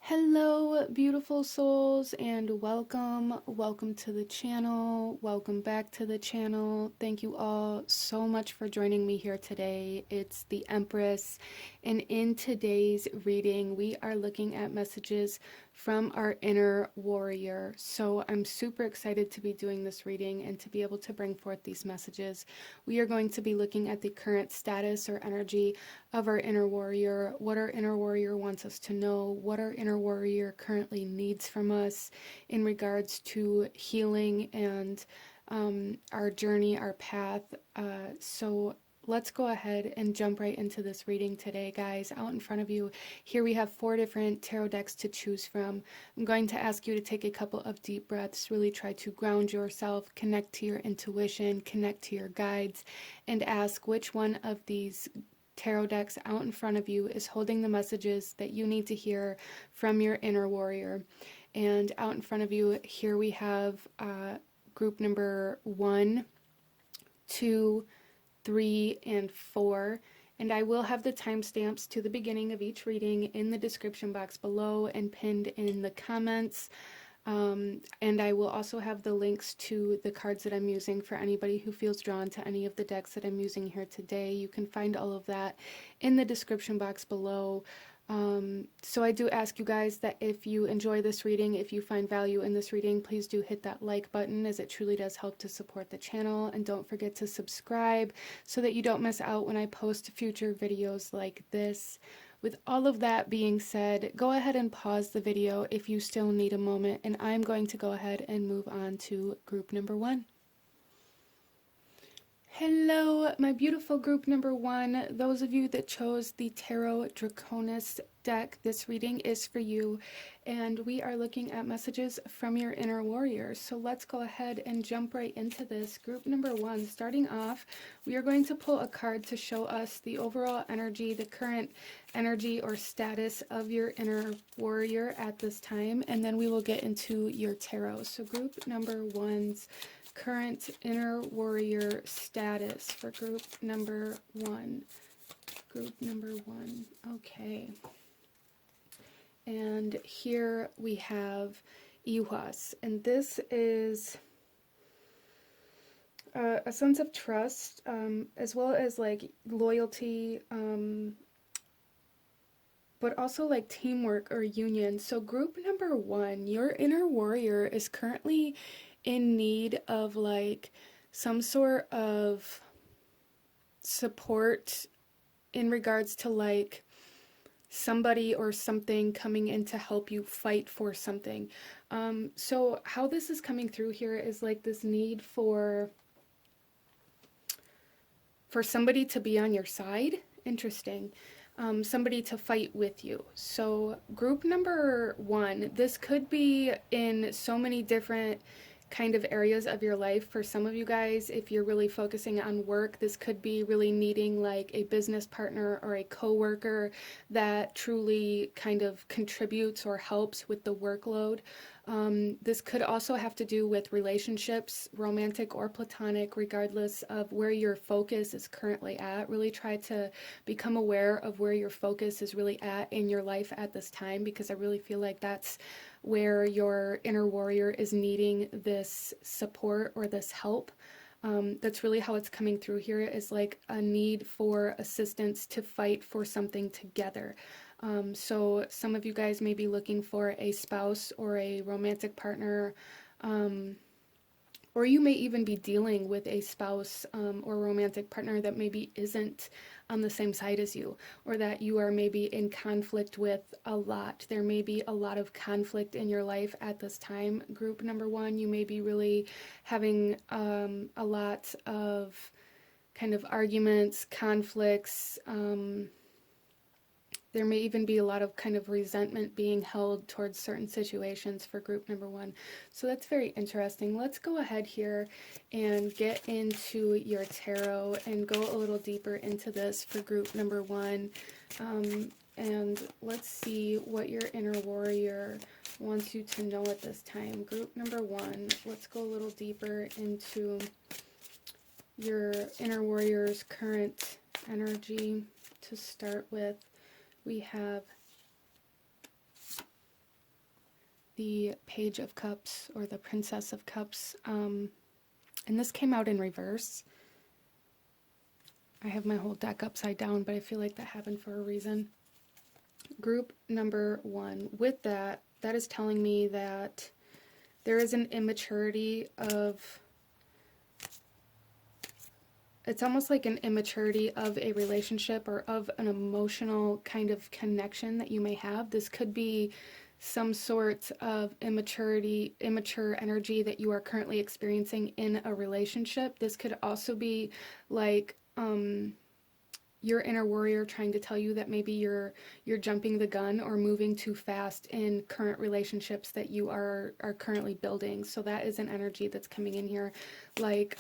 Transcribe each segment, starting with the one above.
Hello, beautiful souls, and welcome to the channel. Welcome back to the channel. Thank you all so much for joining me here today. It's the Empress, and in today's reading, we are looking at messages from our inner warrior. So I'm super excited to be doing this reading and to be able to bring forth these messages. We are going to be looking at the current status or energy of our inner warrior, what our inner warrior wants us to know, what our inner warrior currently needs from us in regards to healing and our journey, our path. So let's go ahead and jump right into this reading today, guys. Out in front of you, here we have 4 different tarot decks to choose from. I'm going to ask you to take a couple of deep breaths, really try to ground yourself, connect to your intuition, connect to your guides, and ask which one of these tarot decks out in front of you is holding the messages that you need to hear from your inner warrior. And out in front of you, here we have group number 1, 2, 3, and 4. And I will have the timestamps to the beginning of each reading in the description box below and pinned in the comments. And I will also have the links to the cards that I'm using for anybody who feels drawn to any of the decks that I'm using here today. You can find all of that in the description box below. So I do ask you guys that if you enjoy this reading, if you find value in this reading, please do hit that like button, as it truly does help to support the channel. And don't forget to subscribe so that you don't miss out when I post future videos like this. With all of that being said, go ahead and pause the video if you still need a moment, and I'm going to go ahead and move on to group number 1. Hello, my beautiful group number 1. Those of you that chose the Tarot Draconis deck, this reading is for you, and we are looking at messages from your inner warrior. So let's go ahead and jump right into this. Group number 1, starting off, we are going to pull a card to show us the overall energy, the current energy or status of your inner warrior at this time, and then we will get into your tarot. So group number 1's current inner warrior status for group number 1. Group number 1. Okay. And here we have Iwas. And this is a sense of trust, as well as like loyalty, but also like teamwork or union. So group number 1, your inner warrior is currently in need of like some sort of support in regards to like somebody or something coming in to help you fight for something. So how this is coming through here is like this need for somebody to be on your side. Interesting. Somebody to fight with you. So group number 1, this could be in so many different kind of areas of your life. For some of you guys, if you're really focusing on work, this could be really needing like a business partner or a coworker that truly kind of contributes or helps with the workload. This could also have to do with relationships, romantic or platonic, regardless of where your focus is currently at. Really try to become aware of where your focus is really at in your life at this time, because I really feel like that's where your inner warrior is needing this support or this help. That's really how it's coming through here, is like a need for assistance to fight for something together. So some of you guys may be looking for a spouse or a romantic partner, or you may even be dealing with a spouse or romantic partner that maybe isn't on the same side as you, or that you are maybe in conflict with a lot. There may be a lot of conflict in your life at this time. Group number 1, you may be really having a lot of kind of arguments, conflicts. There may even be a lot of kind of resentment being held towards certain situations for group number 1. So that's very interesting. Let's go ahead here and get into your tarot and go a little deeper into this for group number 1. And let's see what your inner warrior wants you to know at this time. Group number 1, let's go a little deeper into your inner warrior's current energy. To start with, we have the Page of Cups or the Princess of Cups. And this came out in reverse. I have my whole deck upside down, but I feel like that happened for a reason. Group number 1. With that, that is telling me that there is an immaturity of, it's almost like an immaturity of a relationship or of an emotional kind of connection that you may have. This could be some sort of immature energy that you are currently experiencing in a relationship. This could also be like your inner warrior trying to tell you that maybe you're jumping the gun or moving too fast in current relationships that you are currently building. So that is an energy that's coming in here, like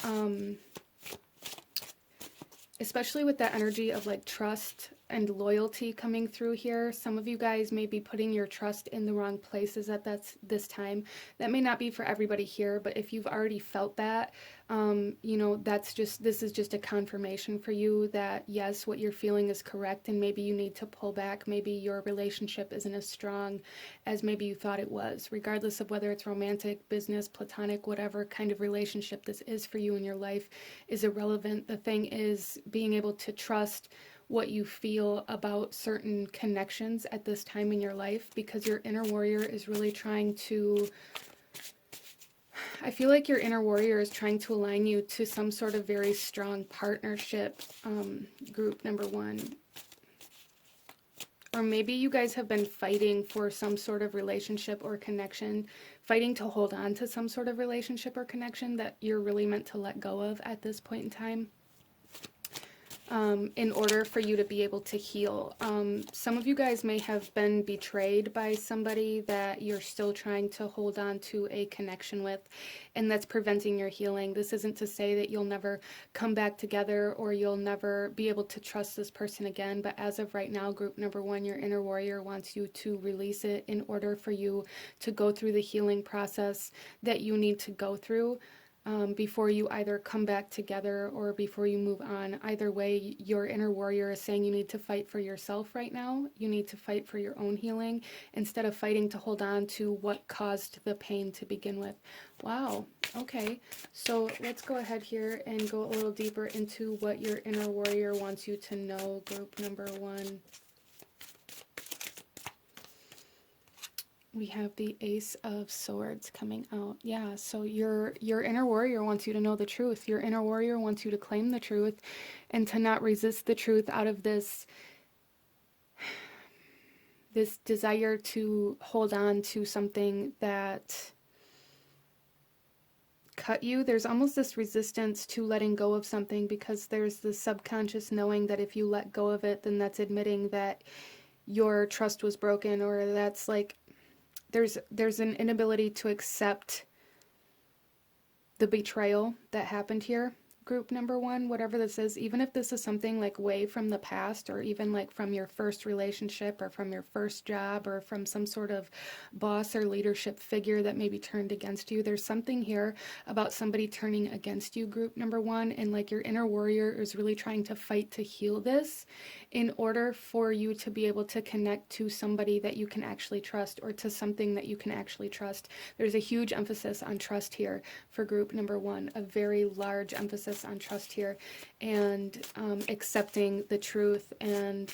especially with that energy of like trust and loyalty coming through here. Some of you guys may be putting your trust in the wrong places at this time. That may not be for everybody here, but if you've already felt that, you know, this is just a confirmation for you that yes, what you're feeling is correct, and maybe you need to pull back. Maybe your relationship isn't as strong as maybe you thought it was, regardless of whether it's romantic, business, platonic, whatever kind of relationship this is for you in your life is irrelevant. The thing is being able to trust what you feel about certain connections at this time in your life, because your inner warrior is really trying to, I feel like your inner warrior is trying to align you to some sort of very strong partnership, group number 1. Or maybe you guys have been fighting for some sort of relationship or connection, fighting to hold on to some sort of relationship or connection that you're really meant to let go of at this point in time. In order for you to be able to heal. Some of you guys may have been betrayed by somebody that you're still trying to hold on to a connection with, and that's preventing your healing. This isn't to say that you'll never come back together or you'll never be able to trust this person again, but as of right now, group number 1, your inner warrior wants you to release it in order for you to go through the healing process that you need to go through. Before you either come back together or before you move on. Either way, your inner warrior is saying you need to fight for yourself right now. You need to fight for your own healing instead of fighting to hold on to what caused the pain to begin with. Wow. Okay. So let's go ahead here and go a little deeper into what your inner warrior wants you to know, group number 1. We have the Ace of Swords coming out. Yeah, so your inner warrior wants you to know the truth. Your inner warrior wants you to claim the truth and to not resist the truth out of this desire to hold on to something that cut you. There's almost this resistance to letting go of something because there's the subconscious knowing that if you let go of it, then that's admitting that your trust was broken, or that's like there's an inability to accept the betrayal that happened here, group number 1, whatever this is, even if this is something like way from the past, or even like from your first relationship or from your first job or from some sort of boss or leadership figure that maybe turned against you. There's something here about somebody turning against you, group number 1, and like your inner warrior is really trying to fight to heal this in order for you to be able to connect to somebody that you can actually trust, or to something that you can actually trust. There's a huge emphasis on trust here for group number 1, a very large emphasis on trust here, and accepting the truth, and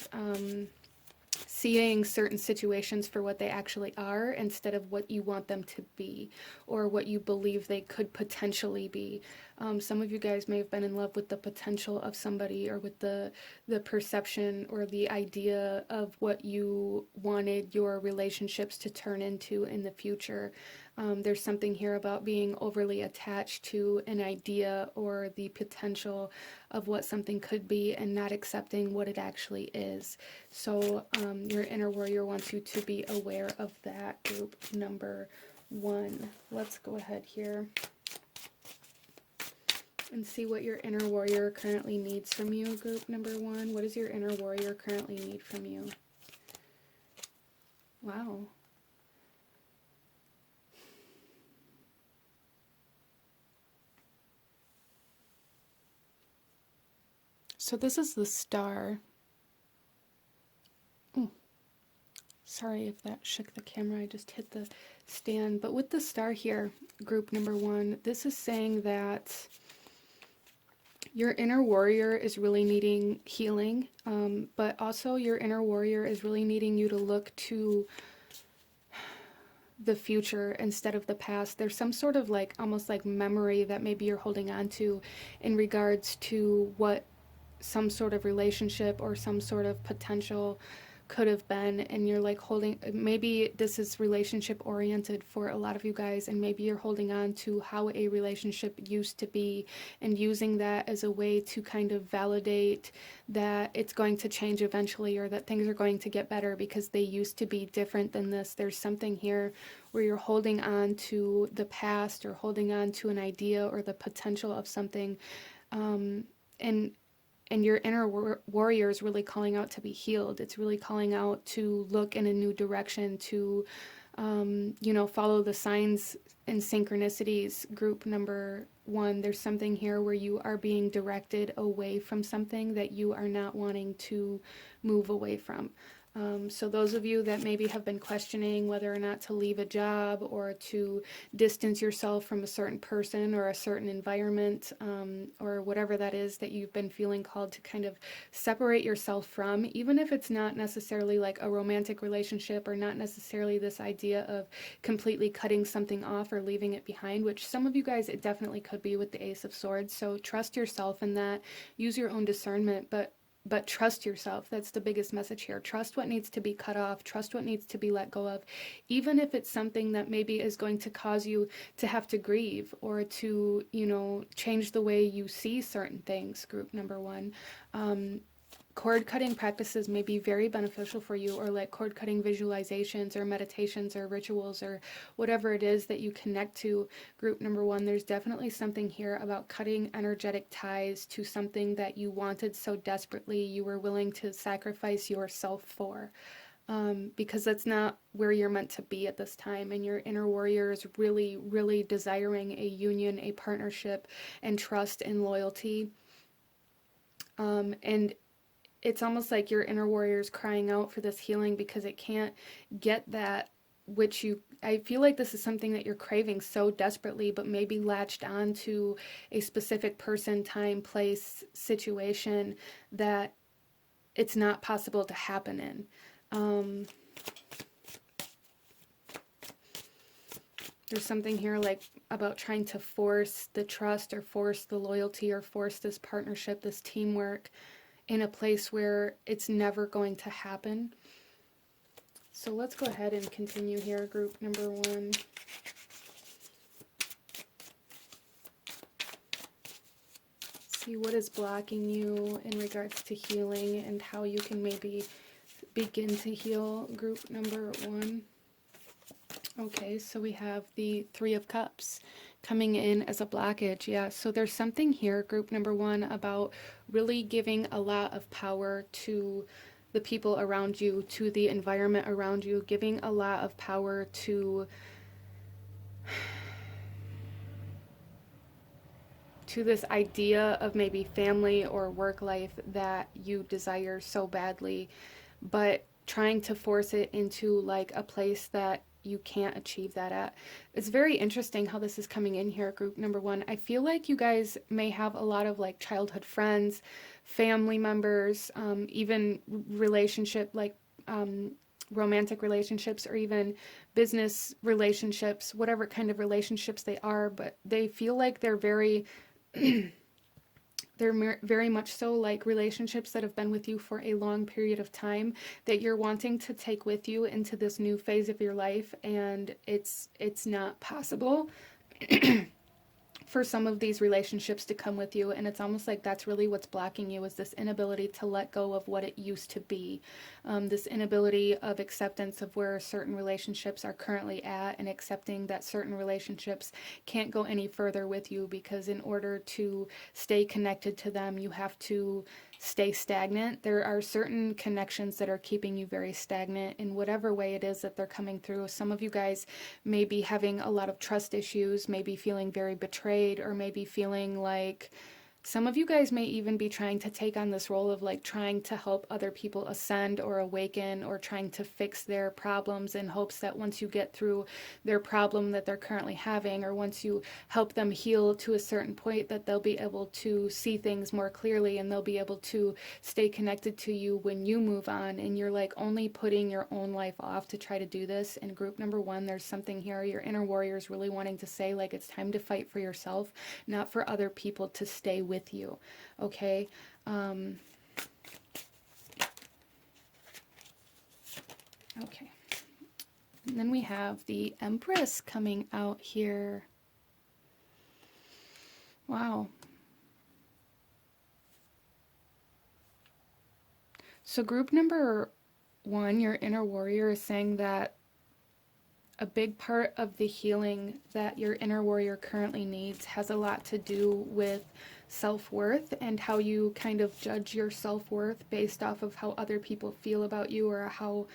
seeing certain situations for what they actually are instead of what you want them to be or what you believe they could potentially be. Some of you guys may have been in love with the potential of somebody, or with the perception or the idea of what you wanted your relationships to turn into in the future. There's something here about being overly attached to an idea or the potential of what something could be and not accepting what it actually is. So your inner warrior wants you to be aware of that, group number 1. Let's go ahead here and see what your inner warrior currently needs from you, group number 1. What does your inner warrior currently need from you? Wow. So this is the Star. Sorry if that shook the camera, I just hit the stand. But with the star here, group number 1, this is saying that your inner warrior is really needing healing, but also your inner warrior is really needing you to look to the future instead of the past. There's some sort of like almost like memory that maybe you're holding on to in regards to what some sort of relationship or some sort of potential could have been, and you're like holding, maybe this is relationship oriented for a lot of you guys, and maybe you're holding on to how a relationship used to be and using that as a way to kind of validate that it's going to change eventually, or that things are going to get better because they used to be different than this. There's something here where you're holding on to the past or holding on to an idea or the potential of something, and your inner warrior is really calling out to be healed. It's really calling out to look in a new direction, to, follow the signs and synchronicities. Group number 1, there's something here where you are being directed away from something that you are not wanting to move away from. So those of you that maybe have been questioning whether or not to leave a job or to distance yourself from a certain person or a certain environment, or whatever that is that you've been feeling called to kind of separate yourself from, even if it's not necessarily like a romantic relationship or not necessarily this idea of completely cutting something off or leaving it behind, which some of you guys, it definitely could be with the Ace of Swords. So trust yourself in that, use your own discernment, but trust yourself. That's the biggest message here. Trust what needs to be cut off. Trust what needs to be let go of, even if it's something that maybe is going to cause you to have to grieve or to, change the way you see certain things. Group number 1. Cord cutting practices may be very beneficial for you, or like cord cutting visualizations or meditations or rituals or whatever it is that you connect to. Group number 1, there's definitely something here about cutting energetic ties to something that you wanted so desperately you were willing to sacrifice yourself for, because that's not where you're meant to be at this time, and your inner warrior is really, really desiring a union, a partnership, and trust and loyalty. And it's almost like your inner warrior is crying out for this healing because it can't get that which I feel like this is something that you're craving so desperately, but maybe latched on to a specific person, time, place, situation that it's not possible to happen in. There's something here like about trying to force the trust or force the loyalty or force this partnership, this teamwork, in a place where it's never going to happen. So let's go ahead and continue here, group number 1. See what is blocking you in regards to healing and how you can maybe begin to heal, group number 1. Okay, so we have the 3 of Cups coming in as a blockage. Yeah, so there's something here, group number 1, about really giving a lot of power to the people around you, to the environment around you, giving a lot of power to this idea of maybe family or work life that you desire so badly, but trying to force it into like a place that you can't achieve that at. It's very interesting how this is coming in here, group number 1. I feel like you guys may have a lot of like childhood friends, family members, even relationship, like romantic relationships, or even business relationships, whatever kind of relationships they are, but they feel like they're very they're very much so like relationships that have been with you for a long period of time that you're wanting to take with you into this new phase of your life, and it's not possible for some of these relationships to come with you, and it's almost like that's really what's blocking you, is this inability to let go of what it used to be, this inability of acceptance of where certain relationships are currently at, and accepting that certain relationships can't go any further with you, because in order to stay connected to them, you have to stay stagnant. There are certain connections that are keeping you very stagnant in whatever way it is that they're coming through. Some of you guys may be having a lot of trust issues, maybe feeling very betrayed, or maybe feeling like Some of you guys may even be trying to take on this role of like trying to help other people ascend or awaken, or trying to fix their problems in hopes that once you get through their problem that they're currently having, or once you help them heal to a certain point, that they'll be able to see things more clearly and they'll be able to stay connected to you when you move on. And you're like only putting your own life off to try to do this. In group number one, there's something here. Your inner warrior is really wanting to say like it's time to fight for yourself, not for other people to stay with you. Okay. Okay. And then we have the Empress coming out here. Wow. So group number one, your inner warrior, is saying that a big part of the healing that your inner warrior currently needs has a lot to do with self-worth and how you kind of judge your self-worth based off of how other people feel about you, or how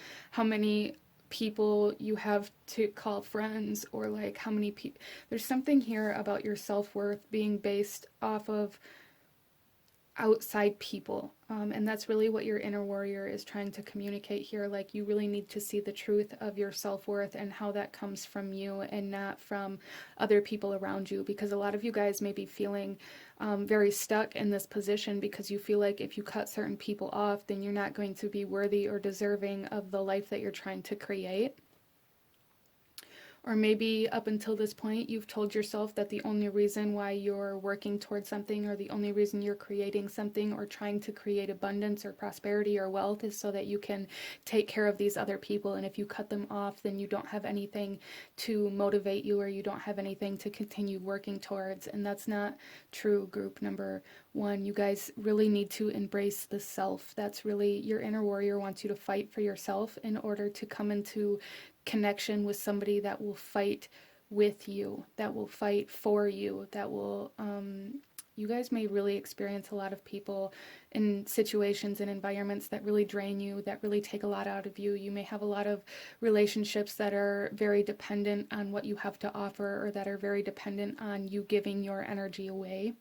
many people you have to call friends, or like how many people. There's something here about your self-worth being based off of outside people, and that's really what your inner warrior is trying to communicate here. Like, you really need to see the truth of your self-worth and how that comes from you and not from other people around you, because a lot of you guys may be feeling very stuck in this position because you feel like if you cut certain people off, then you're not going to be worthy or deserving of the life that you're trying to create. Or maybe up until this point, you've told yourself that the only reason why you're working towards something, or the only reason you're creating something or trying to create abundance or prosperity or wealth, is so that you can take care of these other people. And if you cut them off, then you don't have anything to motivate you, or you don't have anything to continue working towards. And that's not true, group number one. You guys really need to embrace the self. That's really, your inner warrior wants you to fight for yourself in order to come into connection with somebody that will fight with you, that will fight for you, that will, you guys may really experience a lot of people in situations and environments that really drain you, that really take a lot out of you. You may have a lot of relationships that are very dependent on what you have to offer, or that are very dependent on you giving your energy away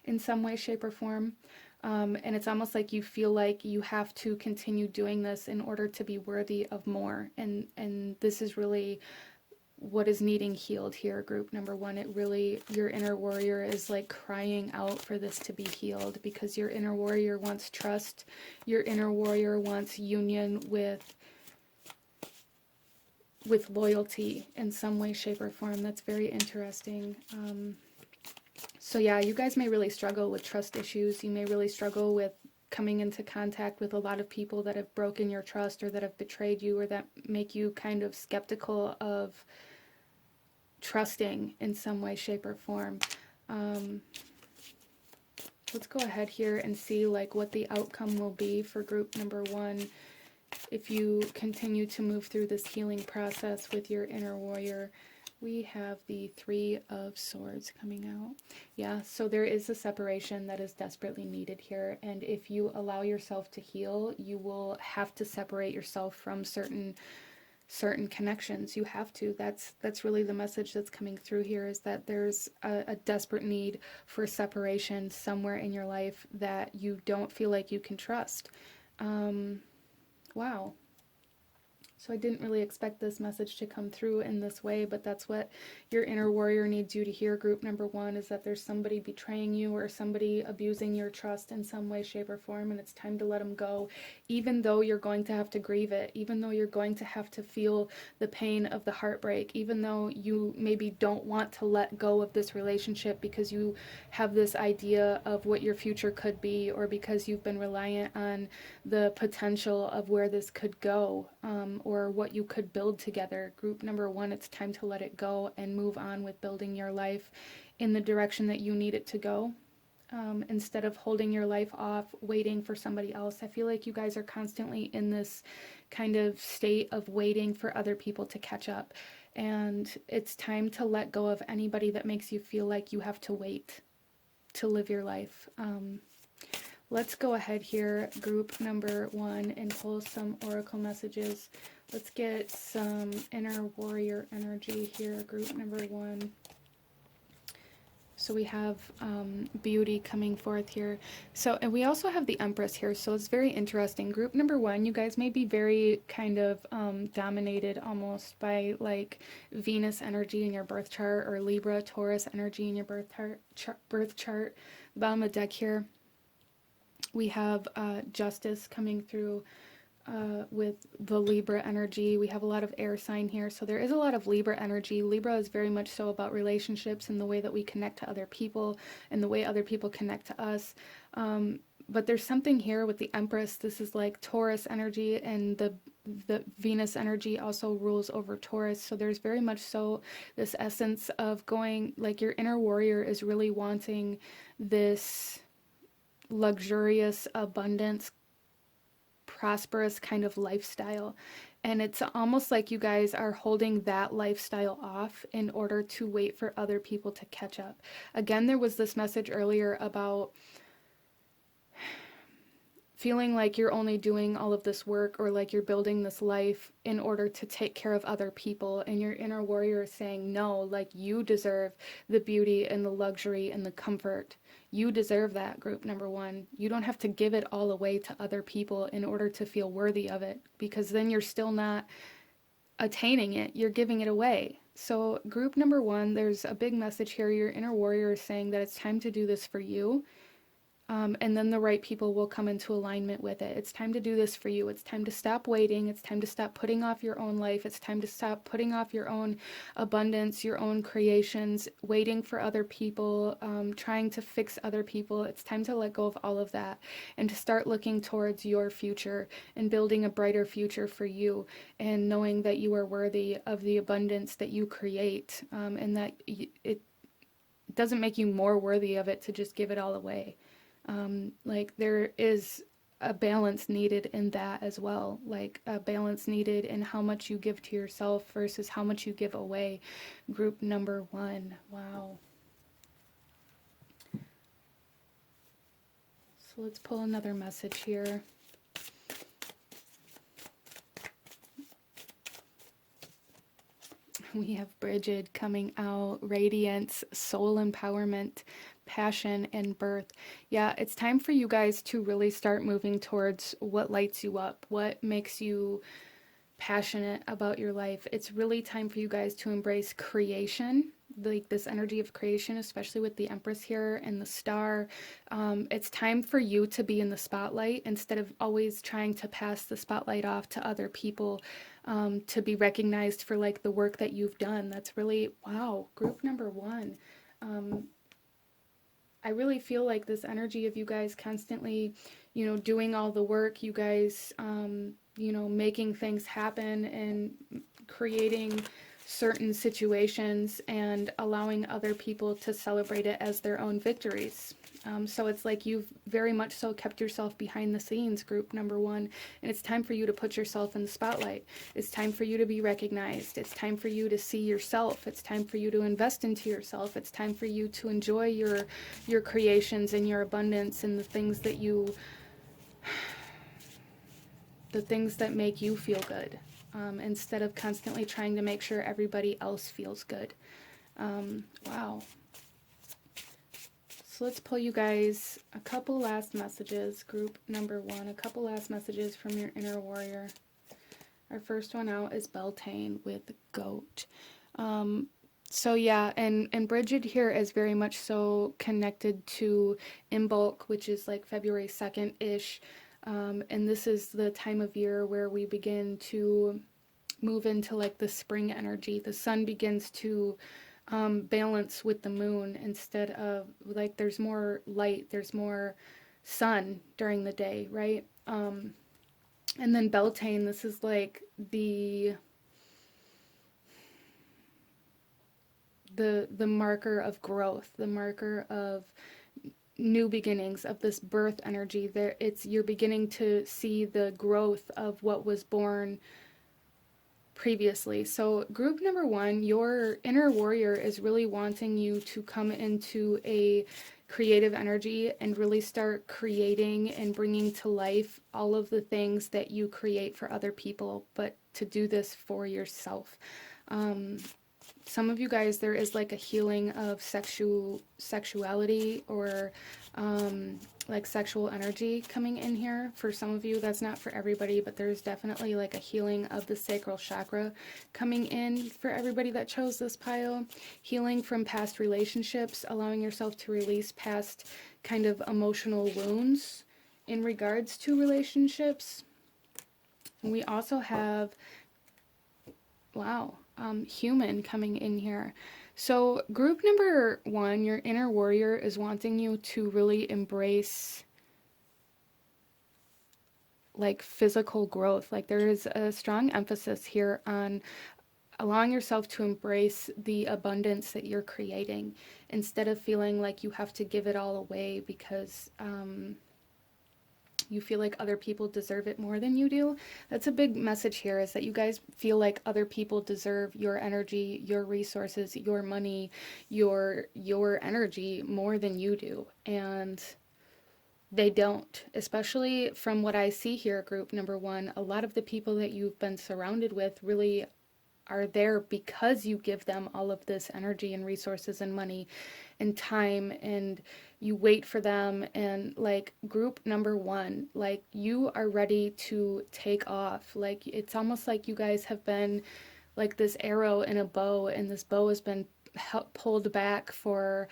in some way, shape, or form. And it's almost like you feel like you have to continue doing this in order to be worthy of more. And this is really what is needing healed here, group number one. It really, your inner warrior is like crying out for this to be healed, because your inner warrior wants trust. Your inner warrior wants union with loyalty in some way, shape, or form. That's very interesting. So yeah, you guys may really struggle with trust issues. You may really struggle with coming into contact with a lot of people that have broken your trust, or that have betrayed you, or that make you kind of skeptical of trusting in some way, shape, or form. Let's go ahead here and see like what the outcome will be for group number one if you continue to move through this healing process with your inner warrior. We have the Three of Swords coming out. Yeah, so there is a separation that is desperately needed here. And if you allow yourself to heal, you will have to separate yourself from certain connections. You have to. That's really the message that's coming through here, is that there's a desperate need for separation somewhere in your life that you don't feel like you can trust. Wow. So I didn't really expect this message to come through in this way, but that's what your inner warrior needs you to hear, group number one, is that there's somebody betraying you, or somebody abusing your trust in some way, shape, or form, and it's time to let them go, even though you're going to have to grieve it, even though you're going to have to feel the pain of the heartbreak, even though you maybe don't want to let go of this relationship because you have this idea of what your future could be, or because you've been reliant on the potential of where this could go, or what you could build together. Group number one, it's time to let it go and move on with building your life in the direction that you need it to go, instead of holding your life off, waiting for somebody else. I feel like you guys are constantly in this kind of state of waiting for other people to catch up. And it's time to let go of anybody that makes you feel like you have to wait to live your life. Let's go ahead here, group number one, and pull some oracle messages. Let's get some inner warrior energy here, group number one. So we have beauty coming forth here. So, and we also have the Empress here. So it's very interesting. Group number one, you guys may be very kind of dominated almost by like Venus energy in your birth chart or Libra, Taurus energy in your birth chart. The bottom of the deck here, we have Justice coming through with the Libra energy. We have a lot of air sign here. So there is a lot of Libra energy. Libra is very much so about relationships and the way that we connect to other people and the way other people connect to us. But there's something here with the Empress. This is like Taurus energy, and the Venus energy also rules over Taurus. So there's very much so this essence of going, like your inner warrior is really wanting this luxurious abundance, prosperous kind of lifestyle. And it's almost like you guys are holding that lifestyle off in order to wait for other people to catch up. Again, there was this message earlier about feeling like you're only doing all of this work or like you're building this life in order to take care of other people, and your inner warrior is saying no, like you deserve the beauty and the luxury and the comfort. You deserve that, group number one. You don't have to give it all away to other people in order to feel worthy of it, because then you're still not attaining it, you're giving it away. So group number one, there's a big message here. Your inner warrior is saying that it's time to do this for you. And then the right people will come into alignment with it. It's time to do this for you. It's time to stop waiting. It's time to stop putting off your own life. It's time to stop putting off your own abundance, your own creations, waiting for other people, trying to fix other people. It's time to let go of all of that and to start looking towards your future and building a brighter future for you, and knowing that you are worthy of the abundance that you create, and that it doesn't make you more worthy of it to just give it all away. Like there is a balance needed in that as well, like a balance needed in how much you give to yourself versus how much you give away. Group number one. Wow. So let's pull another message here. We have Bridget coming out, radiance, soul empowerment, passion, and birth. Yeah, it's time for you guys to really start moving towards what lights you up, what makes you passionate about your life. It's really time for you guys to embrace creation, like this energy of creation, especially with the Empress here and the star. It's time for you to be in the spotlight instead of always trying to pass the spotlight off to other people, to be recognized for like the work that you've done. That's really, wow, group number one. I really feel like this energy of you guys constantly, doing all the work, you guys, making things happen and creating certain situations and allowing other people to celebrate it as their own victories. So it's like you've very much so kept yourself behind the scenes, group number one, and it's time for you to put yourself in the spotlight. It's time for you to be recognized. It's time for you to see yourself. It's time for you to invest into yourself. It's time for you to enjoy your creations and your abundance and the things that make you feel good, instead of constantly trying to make sure everybody else feels good. Wow. So let's pull you guys a couple last messages, group number one, a couple last messages from your inner warrior. Our first one out is Beltane with Goat. So yeah, and Bridget here is very much so connected to Imbolc, which is like February 2nd-ish. And this is the time of year where we begin to move into like the spring energy. The sun begins to balance with the moon, instead of like there's more light, there's more sun during the day, right? And then Beltane, this is like the marker of growth, the marker of new beginnings, of this birth energy. There, you're beginning to see the growth of what was born previously. So group number one, your inner warrior is really wanting you to come into a creative energy and really start creating and bringing to life all of the things that you create for other people, but to do this for yourself. some of you guys, there is like a healing of sexuality or like sexual energy coming in here. For some of you, that's not for everybody, but there's definitely like a healing of the sacral chakra coming in for everybody that chose this pile. Healing from past relationships, allowing yourself to release past kind of emotional wounds in regards to relationships. And we also have, wow, human coming in here. So group number 1, your inner warrior is wanting you to really embrace like physical growth. Like there is a strong emphasis here on allowing yourself to embrace the abundance that you're creating instead of feeling like you have to give it all away because you feel like other people deserve it more than you do. That's a big message here, is that you guys feel like other people deserve your energy, your resources, your money, your energy more than you do. And they don't, especially from what I see here, group number 1. A lot of the people that you've been surrounded with really are there because you give them all of this energy and resources and money and time, and you wait for them. And like group number 1, like you are ready to take off. Like it's almost like you guys have been like this arrow in a bow, and this bow has been pulled back for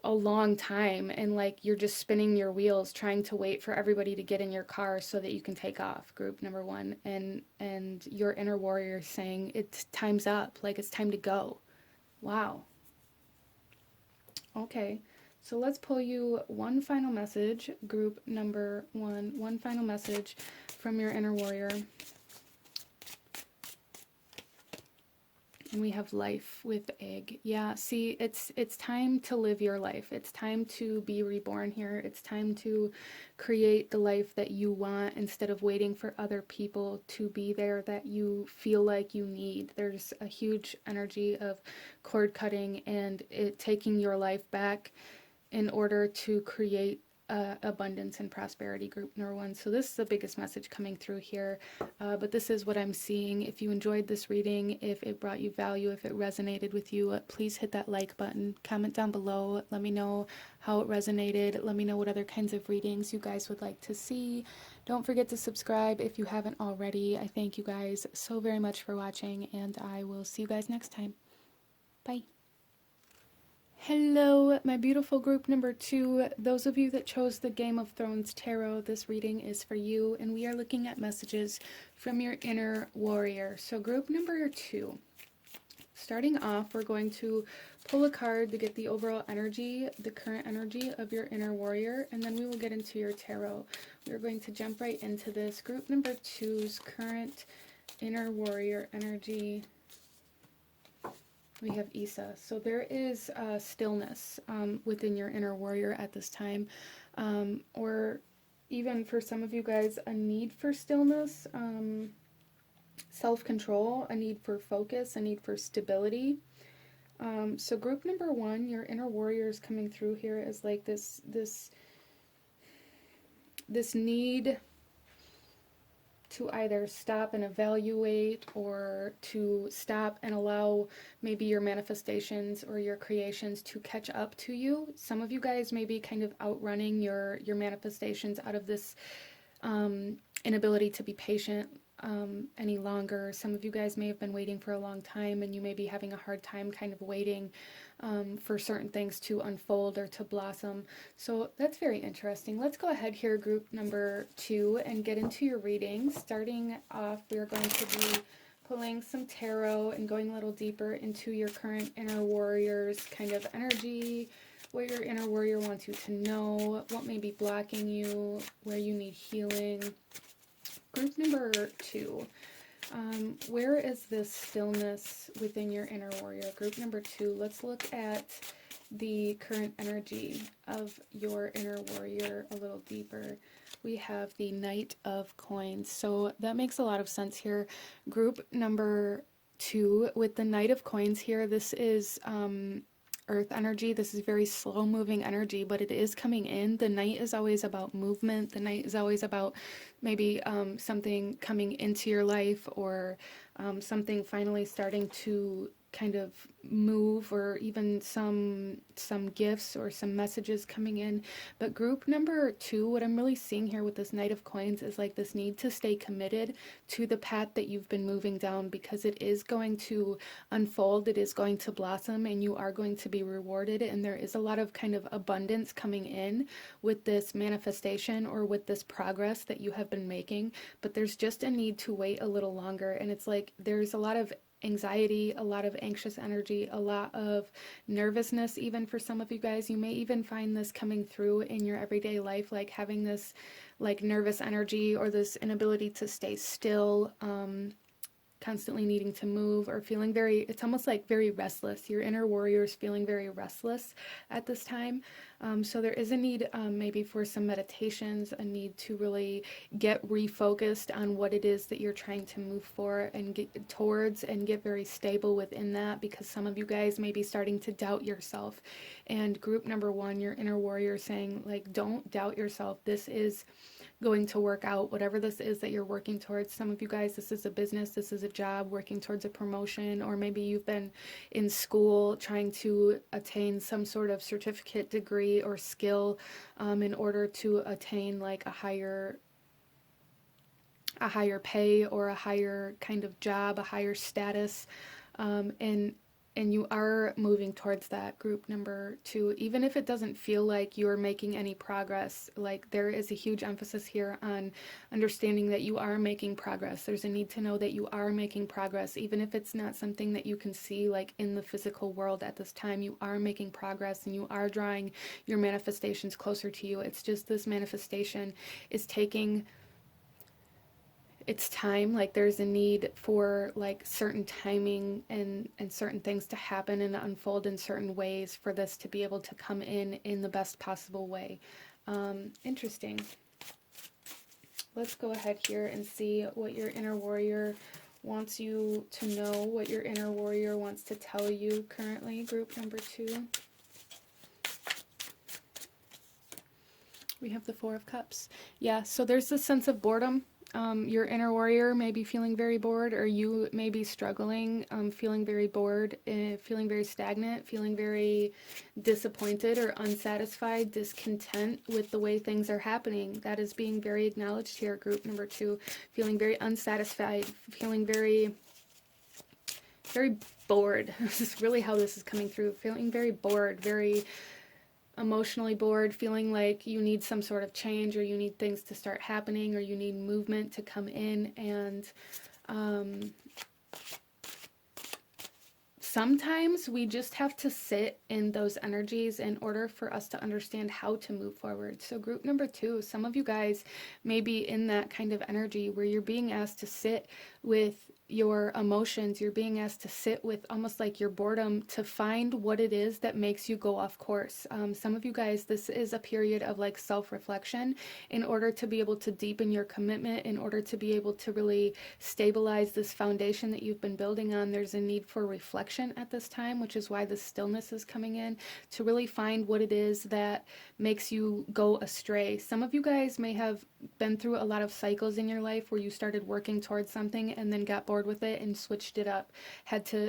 a long time, and like you're just spinning your wheels trying to wait for everybody to get in your car so that you can take off, group number 1. And your inner warrior is saying it's time's up, like it's time to go. Wow. Okay, so let's pull you one final message, group number 1, one final message from your inner warrior. And we have life with egg. Yeah, see, it's time to live your life. It's time to be reborn here. It's time to create the life that you want instead of waiting for other people to be there that you feel like you need. There's a huge energy of cord cutting and it taking your life back in order to create abundance and prosperity, group number 1. So this is the biggest message coming through here, but this is what I'm seeing. If you enjoyed this reading, if it brought you value, if it resonated with you, please hit that like button, comment down below, let me know how it resonated, let me know what other kinds of readings you guys would like to see. Don't forget to subscribe if you haven't already. I thank you guys so very much for watching, and I will see you guys next time. Bye. Hello, my beautiful group number 2. Those of you that chose the Game of Thrones Tarot, this reading is for you, and we are looking at messages from your inner warrior. So group number 2, starting off, we're going to pull a card to get the overall energy, the current energy of your inner warrior, and then we will get into your tarot. We're going to jump right into this. Group number 2's current inner warrior energy. We have Isa. So there is stillness within your inner warrior at this time, or even for some of you guys, a need for stillness, self-control, a need for focus, a need for stability. So group number 1, your inner warrior is coming through here as like this need to either stop and evaluate, or to stop and allow maybe your manifestations or your creations to catch up to you. Some of you guys may be kind of outrunning your manifestations out of this inability to be patient any longer. Some of you guys may have been waiting for a long time, and you may be having a hard time kind of waiting for certain things to unfold or to blossom. So that's very interesting. Let's go ahead here, group number 2, and get into your reading. Starting off, we are going to be pulling some tarot and going a little deeper into your current inner warrior's kind of energy, what your inner warrior wants you to know, what may be blocking you, where you need healing. Group number 2, where is this stillness within your inner warrior? Group number 2, let's look at the current energy of your inner warrior a little deeper. We have the Knight of Coins. So that makes a lot of sense here. Group number 2, with the Knight of Coins here, this is earth energy. This is very slow moving energy, but it is coming in. The night is always about movement. The night is always about maybe something coming into your life, or something finally starting to kind of move, or even some gifts or some messages coming in. But group number 2, what I'm really seeing here with this Knight of Coins is like this need to stay committed to the path that you've been moving down, because it is going to unfold, it is going to blossom, and you are going to be rewarded. And there is a lot of kind of abundance coming in with this manifestation or with this progress that you have been making. But there's just a need to wait a little longer. And it's like there's a lot of anxiety, a lot of anxious energy, a lot of nervousness, even for some of you guys. You may even find this coming through in your everyday life, like having this like nervous energy or this inability to stay still, constantly needing to move, or feeling very, it's almost like very restless. Your inner warrior is feeling very restless at this time. So there is a need maybe for some meditations, a need to really get refocused on what it is that you're trying to move for and get towards, and get very stable within that, because some of you guys may be starting to doubt yourself. And group number 1, your inner warrior, saying like, don't doubt yourself. This is going to work out, whatever this is that you're working towards. Some of you guys, this is a business, this is a job, working towards a promotion, or maybe you've been in school trying to attain some sort of certificate, degree, or skill in order to attain like a higher pay, or a higher kind of job, a higher status, and you are moving towards that, group number 2, even if it doesn't feel like you're making any progress. Like there is a huge emphasis here on understanding that you are making progress. There's a need to know that you are making progress, even if it's not something that you can see like in the physical world at this time. You are making progress, and you are drawing your manifestations closer to you. It's just this manifestation is taking it's time. Like there's a need for like certain timing and certain things to happen and unfold in certain ways for this to be able to come in the best possible way. Interesting. Let's go ahead here and see what your inner warrior wants you to know, what your inner warrior wants to tell you currently, group number 2. We have the 4 of Cups. Yeah, so there's this sense of boredom. Your inner warrior may be feeling very bored, or you may be struggling, feeling very bored, feeling very stagnant, feeling very disappointed or unsatisfied, discontent with the way things are happening. That is being very acknowledged here, group number 2. Feeling very unsatisfied, feeling very, very bored. This is really how this is coming through. Feeling very bored, very emotionally bored, feeling like you need some sort of change, or you need things to start happening, or you need movement to come in. And sometimes we just have to sit in those energies in order for us to understand how to move forward. So group number 2, some of you guys may be in that kind of energy where you're being asked to sit with your emotions, you're being asked to sit with almost like your boredom, to find what it is that makes you go off course. Some of you guys, this is a period of like self-reflection in order to be able to deepen your commitment, in order to be able to really stabilize this foundation that you've been building on. There's a need for reflection at this time, which is why the stillness is coming in, to really find what it is that makes you go astray. Some of you guys may have been through a lot of cycles in your life where you started working towards something and then got bored with it and switched it up.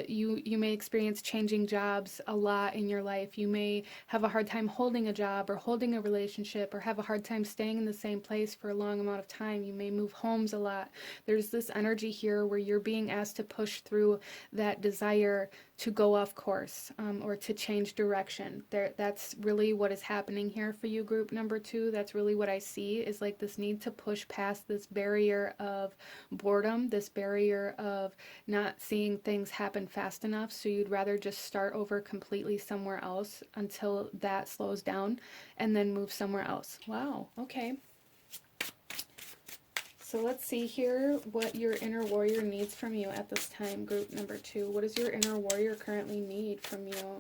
You may experience changing jobs a lot in your life. You may have a hard time holding a job or holding a relationship, or have a hard time staying in the same place for a long amount of time. You may move homes a lot. There's this energy here where you're being asked to push through that desire to go off course, or to change direction. That's really what is happening here for you, group number 2. That's really what I see, is like this need to push past this barrier of boredom, this barrier of not seeing things happen fast enough. So you'd rather just start over completely somewhere else until that slows down, and then move somewhere else. Wow, okay. So let's see here what your inner warrior needs from you at this time, group number 2. What does your inner warrior currently need from you?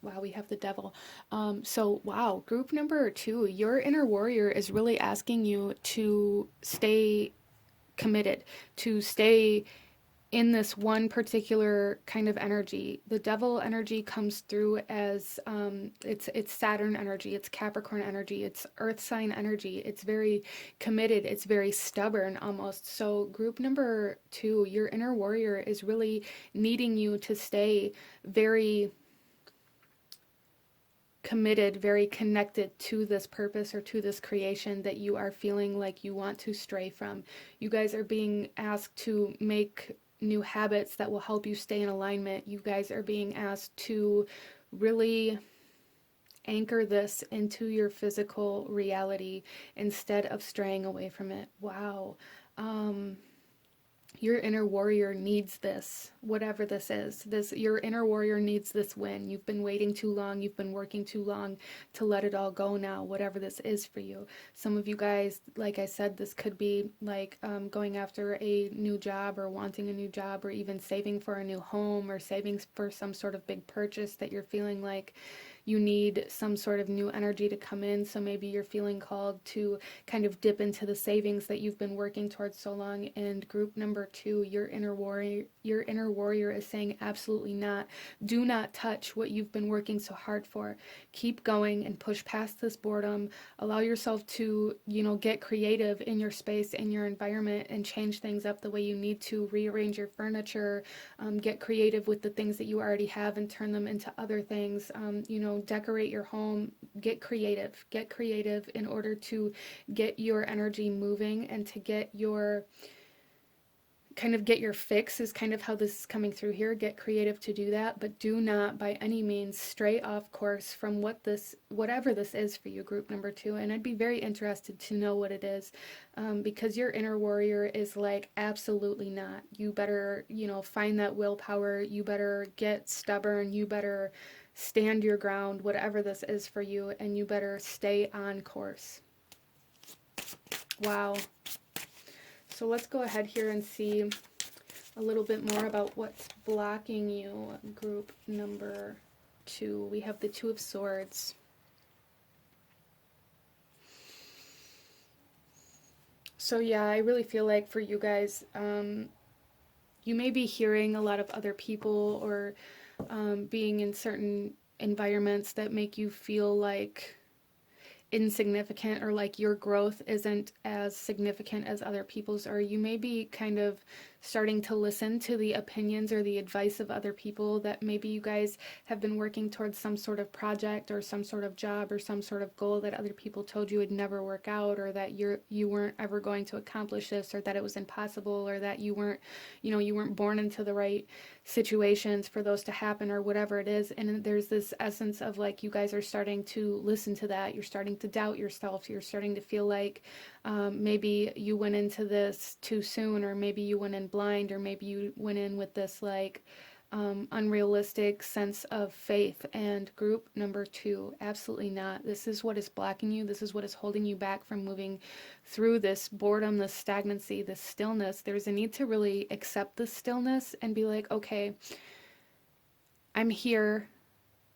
Wow, we have the devil. Wow, group number 2, your inner warrior is really asking you to stay committed, to stay in this one particular kind of energy. The devil energy comes through as it's Saturn energy, it's Capricorn energy, it's Earth sign energy. It's very committed, it's very stubborn almost. So group number 2, your inner warrior is really needing you to stay very committed, very connected to this purpose or to this creation that you are feeling like you want to stray from. You guys are being asked to make new habits that will help you stay in alignment. You guys are being asked to really anchor this into your physical reality instead of straying away from it. Wow. Your inner warrior needs this, whatever this is. Your inner warrior needs this win. You've been waiting too long, you've been working too long to let it all go now, whatever this is for you. Some of you guys, like I said, this could be like going after a new job or wanting a new job, or even saving for a new home, or saving for some sort of big purchase that you're feeling like you need some sort of new energy to come in. So maybe you're feeling called to kind of dip into the savings that you've been working towards so long. And group number 2, your inner warrior is saying absolutely not. Do not touch what you've been working so hard for. Keep going and push past this boredom. Allow yourself to, get creative in your space, in your environment, and change things up the way you need to. Rearrange your furniture, get creative with the things that you already have and turn them into other things. Decorate your home. Get creative in order to get your energy moving and to get your fix, is kind of how this is coming through here. Get creative to do that, but do not by any means stray off course from whatever this is for you, group number 2. And I'd be very interested to know what it is, because your inner warrior is like, absolutely not. You better, find that willpower. You better get stubborn. You better stand your ground, whatever this is for you, and you better stay on course. Wow. So let's go ahead here and see a little bit more about what's blocking you, group number 2. We have the 2 of Swords. So yeah, I really feel like for you guys, you may be hearing a lot of other people, or being in certain environments that make you feel like insignificant, or like your growth isn't as significant as other people's, or you may be kind of starting to listen to the opinions or the advice of other people, that maybe you guys have been working towards some sort of project or some sort of job or some sort of goal that other people told you would never work out, or that you weren't ever going to accomplish this, or that it was impossible, or that you weren't born into the right situations for those to happen, or whatever it is. And there's this essence of like, you guys are starting to listen to that. You're starting to doubt yourself. You're starting to feel like maybe you went into this too soon, or maybe you went in blind, or maybe you went in with this like unrealistic sense of faith. And group number 2, absolutely not. This is what is blocking you. This is what is holding you back from moving through this boredom, this stagnancy, this stillness. There's a need to really accept the stillness and be like, okay, I'm here.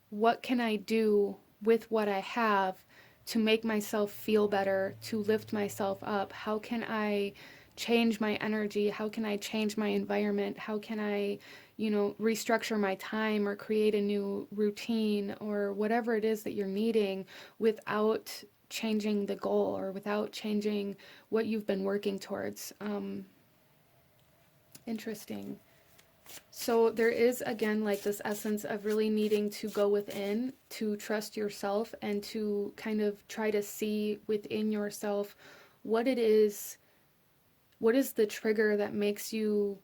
What can I do with what I have to make myself feel better, to lift myself up? How can I change my energy? How can I change my environment? How can I, restructure my time, or create a new routine, or whatever it is that you're needing, without changing the goal, or without changing what you've been working towards? Interesting. So there is, again, like this essence of really needing to go within, to trust yourself, and to kind of try to see within yourself what it is, what is the trigger that makes you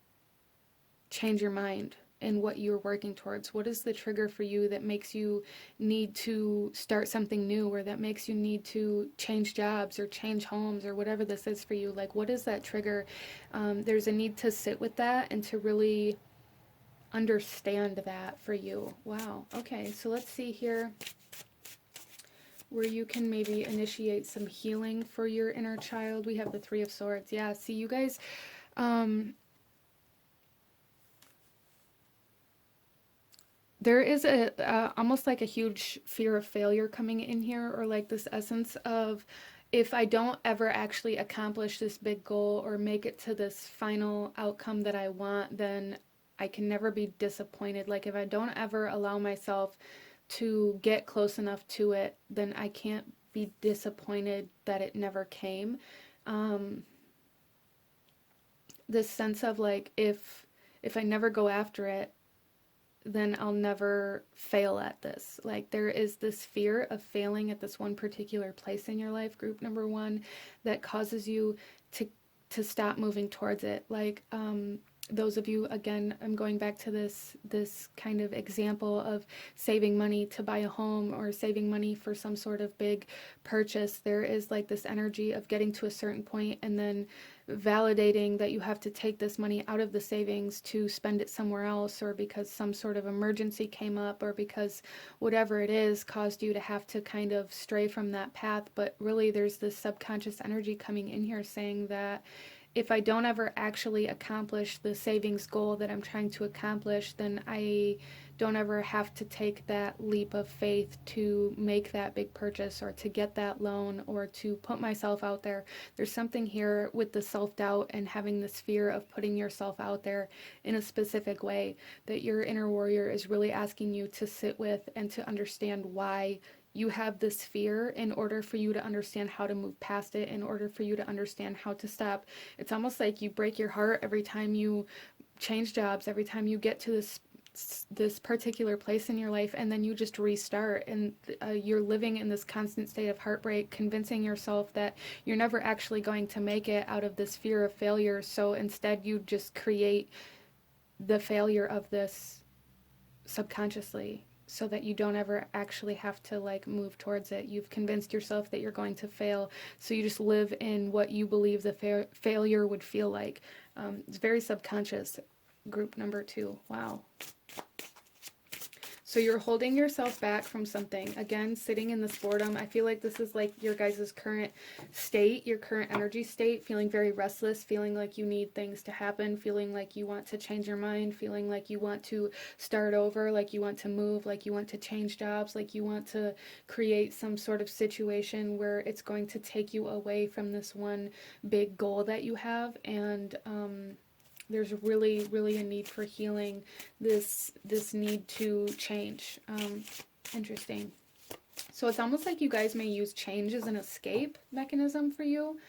change your mind and what you're working towards. What is the trigger for you that makes you need to start something new, or that makes you need to change jobs or change homes, or whatever this is for you? Like, what is that trigger? There's a need to sit with that and to really understand that for you. Wow. Okay, so let's see here where you can maybe initiate some healing for your inner child. We have the 3 of Swords. Yeah, see, you guys, there is almost like a huge fear of failure coming in here, or like this essence of if I don't ever actually accomplish this big goal or make it to this final outcome that I want, then I can never be disappointed. Like if I don't ever allow myself to get close enough to it, then I can't be disappointed that it never came. Um, this sense of like if I never go after it, then I'll never fail at this. Like there is this fear of failing at this one particular place in your life, group number one, that causes you to stop moving towards it. Like those of you, again, I'm going back to this kind of example of saving money to buy a home or saving money for some sort of big purchase. There is like this energy of getting to a certain point and then validating that you have to take this money out of the savings to spend it somewhere else, or because some sort of emergency came up, or because whatever it is caused you to have to kind of stray from that path. But really there's this subconscious energy coming in here saying that if I don't ever actually accomplish the savings goal that I'm trying to accomplish, then I don't ever have to take that leap of faith to make that big purchase or to get that loan or to put myself out there. There's something here with the self-doubt and having this fear of putting yourself out there in a specific way that your inner warrior is really asking you to sit with and to understand why you have this fear, in order for you to understand how to move past it, in order for you to understand how to stop. It's almost like you break your heart every time you change jobs, every time you get to this particular place in your life, and then you just restart, and you're living in this constant state of heartbreak, convincing yourself that you're never actually going to make it out of this fear of failure. So instead you just create the failure of this subconsciously so that you don't ever actually have to like move towards it. You've convinced yourself that you're going to fail, so you just live in what you believe the failure would feel like. It's very subconscious, group number two. Wow. So you're holding yourself back from something. Again, sitting in this boredom. I feel like this is like your guys' current state, your current energy state, feeling very restless, feeling like you need things to happen, feeling like you want to change your mind, feeling like you want to start over, like you want to move, like you want to change jobs, like you want to create some sort of situation where it's going to take you away from this one big goal that you have. And there's really a need for healing, this need to change. Interesting. So it's almost like you guys may use change as an escape mechanism for you,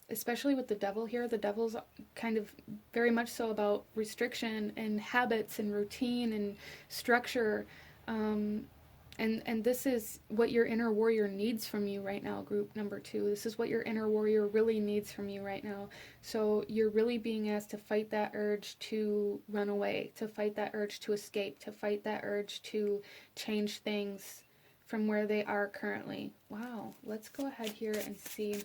especially with the devil here. The devil's kind of very much so about restriction and habits and routine and structure. And this is what your inner warrior needs from you right now, group number two. This is what your inner warrior really needs from you right now. So you're really being asked to fight that urge to run away, to fight that urge to escape, to fight that urge to change things from where they are currently. Wow, let's go ahead here and see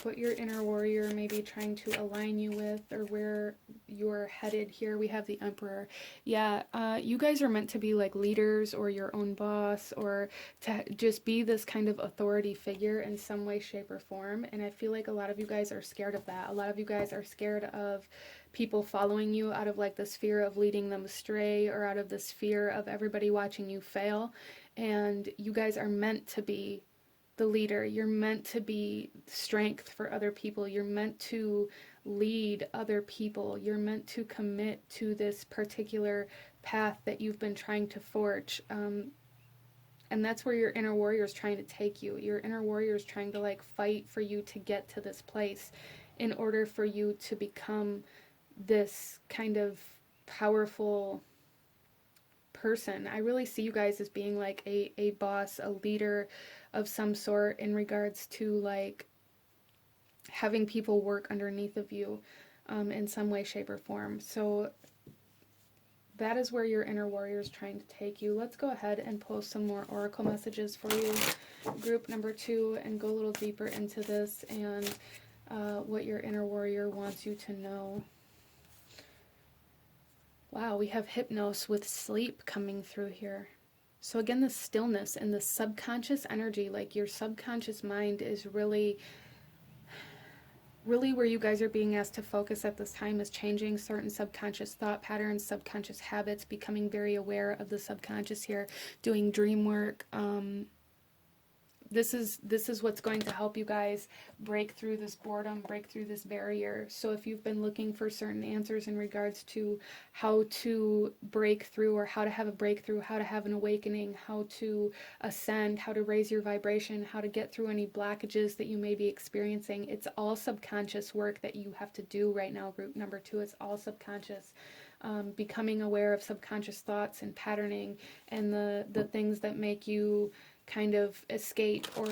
what your inner warrior may be trying to align you with, or where you're headed here. We have the Emperor. Yeah, you guys are meant to be like leaders or your own boss, or to just be this kind of authority figure in some way, shape, or form. And I feel like a lot of you guys are scared of that. A lot of you guys are scared of people following you out of like this fear of leading them astray, or out of this fear of everybody watching you fail. And you guys are meant to be the leader. You're meant to be strength for other people. You're meant to lead other people. You're meant to commit to this particular path that you've been trying to forge. And that's where your inner warrior is trying to take you. Your inner warrior is trying to like fight for you to get to this place in order for you to become this kind of powerful person. I really see you guys as being like a boss, a leader of some sort, in regards to like having people work underneath of you in some way, shape, or form. So that is where your inner warrior is trying to take you. Let's go ahead and post some more oracle messages for you, group number two, and go a little deeper into this and what your inner warrior wants you to know. Wow, we have hypnos with sleep coming through here. So again, the stillness and the subconscious energy, like your subconscious mind is really really where you guys are being asked to focus at this time is changing certain subconscious thought patterns, subconscious habits, becoming very aware of the subconscious here, doing dream work. This is what's going to help you guys break through this boredom, break through this barrier. So if you've been looking for certain answers in regards to how to break through, or how to have a breakthrough, how to have an awakening, how to ascend, how to raise your vibration, how to get through any blockages that you may be experiencing, it's all subconscious work that you have to do right now. Group number 2, it's all subconscious. Becoming aware of subconscious thoughts and patterning, and the things that make you kind of escape, or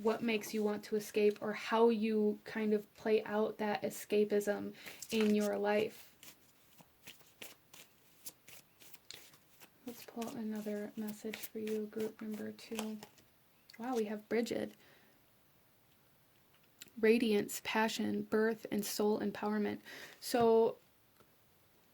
what makes you want to escape, or how you kind of play out that escapism in your life. Let's pull another message for you, group number 2. Wow, we have Bridget. Radiance, passion, birth, and soul empowerment. So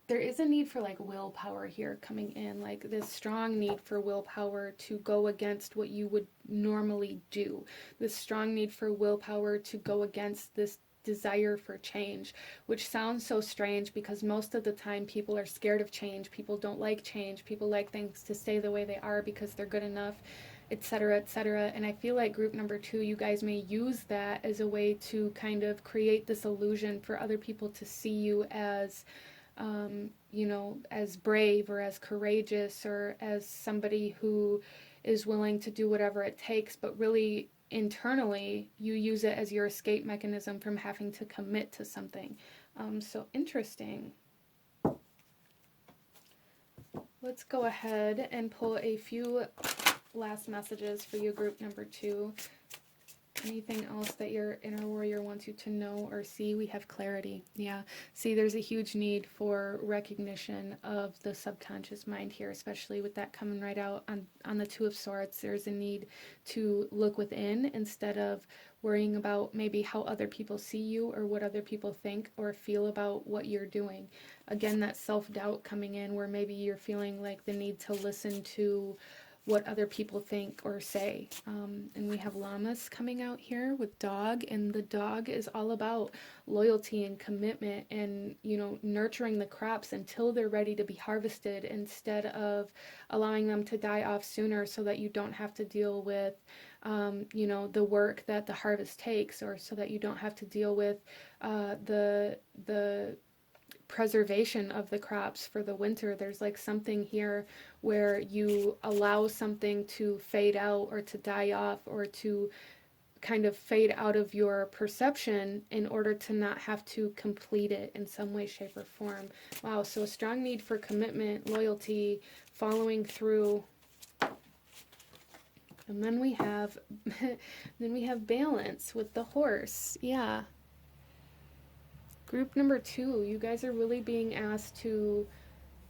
there is a need for like willpower here coming in, like this strong need for willpower to go against what you would normally do, this strong need for willpower to go against this desire for change, which sounds so strange because most of the time people are scared of change, people don't like change, people like things to stay the way they are because they're good enough, etc., etc. And I feel like group number 2, you guys may use that as a way to kind of create this illusion for other people to see you as you know, as brave or as courageous or as somebody who is willing to do whatever it takes, but really internally you use it as your escape mechanism from having to commit to something. So interesting. Let's go ahead and pull a few last messages for you, group number 2. Anything else that your inner warrior wants you to know or see? We have clarity. Yeah. See, there's a huge need for recognition of the subconscious mind here, especially with that coming right out on the 2 of Swords. There's a need to look within instead of worrying about maybe how other people see you or what other people think or feel about what you're doing. Again, that self-doubt coming in where maybe you're feeling like the need to listen to what other people think or say. And we have llamas coming out here with dog, and the dog is all about loyalty and commitment and, you know, nurturing the crops until they're ready to be harvested instead of allowing them to die off sooner so that you don't have to deal with, you know, the work that the harvest takes, or so that you don't have to deal with the preservation of the crops for the winter. There's like something here where you allow something to fade out or to die off or to kind of fade out of your perception in order to not have to complete it in some way, shape, or form. Wow, so a strong need for commitment, loyalty, following through. And then we have balance with the horse. Yeah. Group number 2, you guys are really being asked to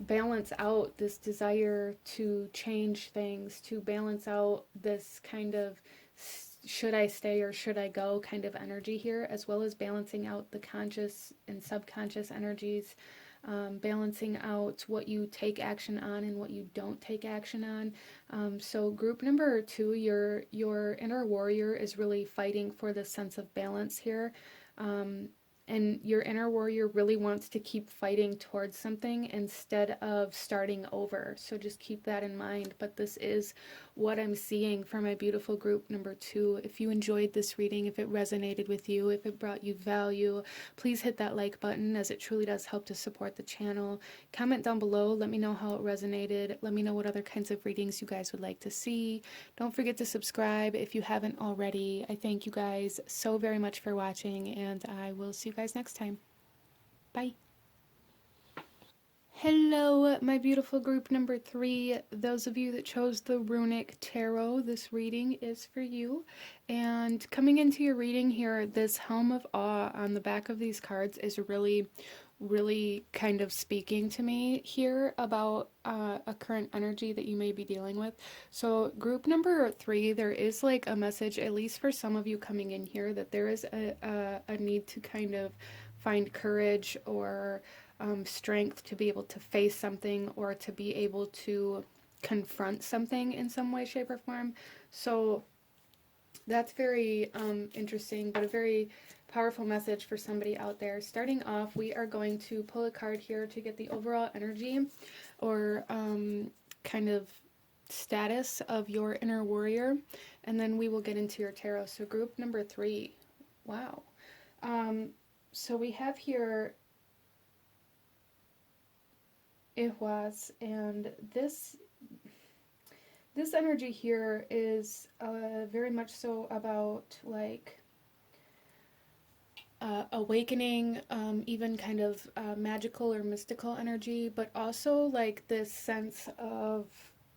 balance out this desire to change things, to balance out this kind of should I stay or should I go kind of energy here, as well as balancing out the conscious and subconscious energies, balancing out what you take action on and what you don't take action on. So group number 2, your inner warrior is really fighting for this sense of balance here. And your inner warrior really wants to keep fighting towards something instead of starting over. So just keep that in mind. But this is what I'm seeing for my beautiful group number 2. If you enjoyed this reading, if it resonated with you, if it brought you value, please hit that like button, as it truly does help to support the channel. Comment down below. Let me know how it resonated. Let me know what other kinds of readings you guys would like to see. Don't forget to subscribe if you haven't already. I thank you guys so very much for watching, and I will see you guys next time. Bye. Hello, my beautiful group number 3. Those of you that chose the Runic Tarot, this reading is for you. And coming into your reading here, this Helm of Awe on the back of these cards is really kind of speaking to me here about a current energy that you may be dealing with. So group number 3, there is like a message, at least for some of you coming in here, that there is a need to kind of find courage or strength to be able to face something or to be able to confront something in some way, shape, or form. So That's very interesting, but a very powerful message for somebody out there. Starting off, we are going to pull a card here to get the overall energy or kind of status of your inner warrior, and then we will get into your tarot. So, group number 3. Wow. So, we have here Ihwas, and this energy here is very much so about like awakening, even kind of magical or mystical energy, but also like this sense of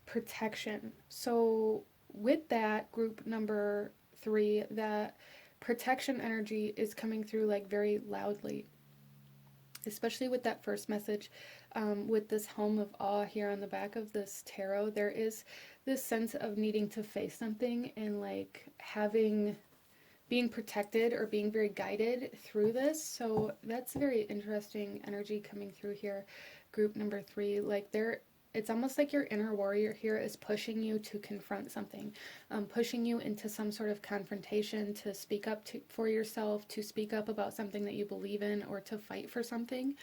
protection. So, with that, group number 3, that protection energy is coming through like very loudly, especially with that first message. With this home of awe here on the back of this tarot, there is this sense of needing to face something and like being protected or being very guided through this. So that's very interesting energy coming through here. Group number 3, like it's almost like your inner warrior here is pushing you to confront something, pushing you into some sort of confrontation, to speak up for yourself, to speak up about something that you believe in, or to fight for something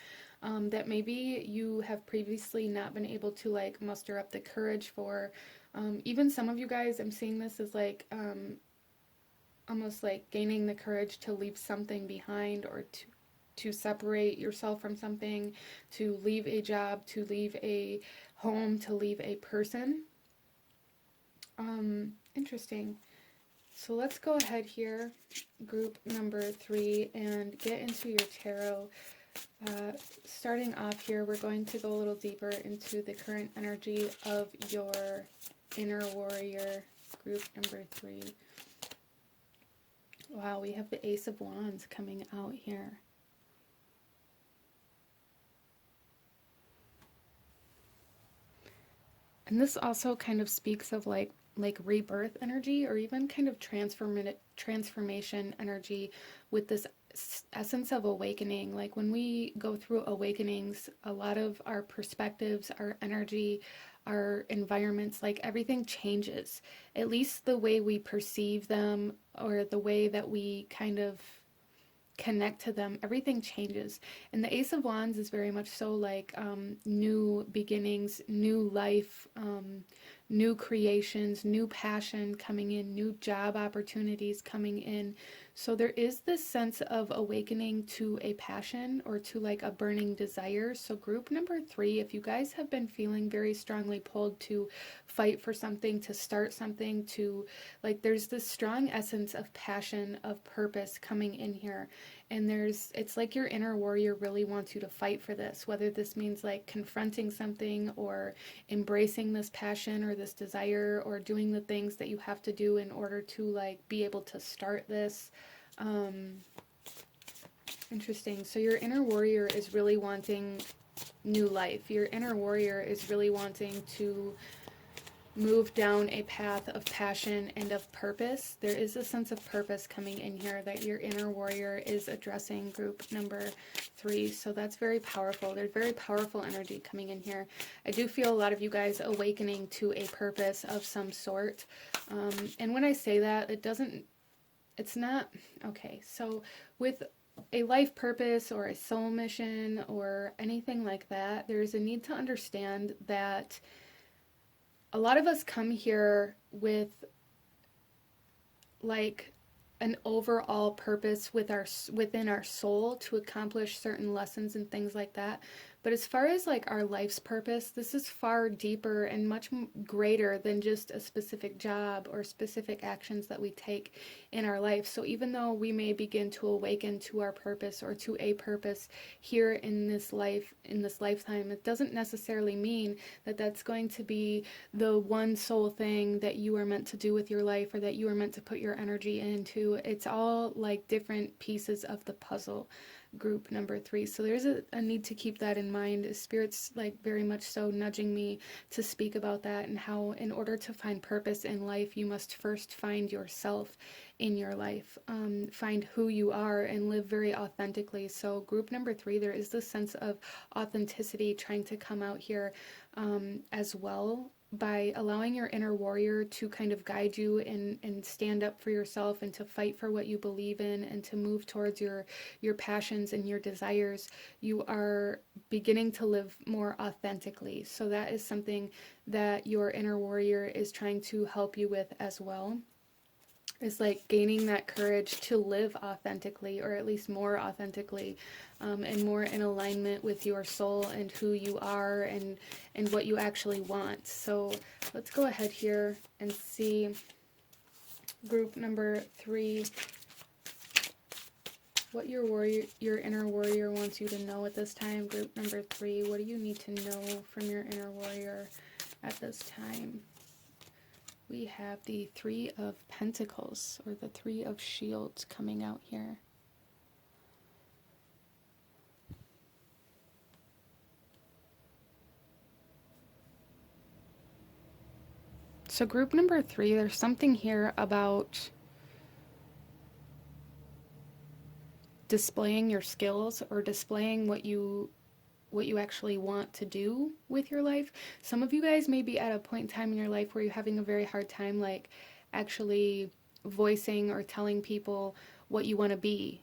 that maybe you have previously not been able to like muster up the courage for. Even some of you guys, I'm seeing this as like almost like gaining the courage to leave something behind, or to separate yourself from something, to leave a job, to leave a home, to leave a person. Interesting. So let's go ahead here, group number 3, and get into your tarot. Starting off here, we're going to go a little deeper into the current energy of your inner warrior, group number 3. Wow, we have the Ace of Wands coming out here. And this also kind of speaks of like rebirth energy, or even kind of transformation energy, with this essence of awakening. Like when we go through awakenings, a lot of our perspectives, our energy, our environments, like everything changes. At least the way we perceive them, or the way that we kind of connect to them, everything changes. And the Ace of Wands is very much so like new beginnings, new life, new creations, new passion coming in, new job opportunities coming in. So there is this sense of awakening to a passion, or to like a burning desire. So group number 3, if you guys have been feeling very strongly pulled to fight for something, to start something, to like, there's this strong essence of passion, of purpose coming in here. And it's like your inner warrior really wants you to fight for this, whether this means like confronting something, or embracing this passion or this desire, or doing the things that you have to do in order to like be able to start this. Interesting. So your inner warrior is really wanting new life. Your inner warrior is really wanting to move down a path of passion and of purpose. There is a sense of purpose coming in here that your inner warrior is addressing, group number 3. So that's very powerful. There's very powerful energy coming in here. I do feel a lot of you guys awakening to a purpose of some sort. And when I say that, it's not, okay, so with a life purpose or a soul mission or anything like that, there's a need to understand that a lot of us come here with like an overall purpose within our soul to accomplish certain lessons and things like that. But as far as like our life's purpose, this is far deeper and much greater than just a specific job or specific actions that we take in our life. So even though we may begin to awaken to our purpose, or to a purpose here in this life, in this lifetime, it doesn't necessarily mean that that's going to be the one sole thing that you are meant to do with your life, or that you are meant to put your energy into. It's all like different pieces of the puzzle, group number 3. So there's a need to keep that in mind. Spirit's like very much so nudging me to speak about that, and how in order to find purpose in life, you must first find yourself in your life, find who you are, and live very authentically. So group number 3, there is this sense of authenticity trying to come out here as well, by allowing your inner warrior to kind of guide you and stand up for yourself and to fight for what you believe in and to move towards your passions and your desires, you are beginning to live more authentically. So that is something that your inner warrior is trying to help you with as well. Is like gaining that courage to live authentically, or at least more authentically, and more in alignment with your soul and who you are and what you actually want. So let's go ahead here and see group number 3, what your inner warrior wants you to know at this time. Group number 3, what do you need to know from your inner warrior at this time? We have the 3 of Pentacles, or the 3 of Shields, coming out here. So group number 3, there's something here about displaying your skills or displaying what you actually want to do with your life. Some of you guys may be at a point in time in your life where you're having a very hard time like actually voicing or telling people what you want to be,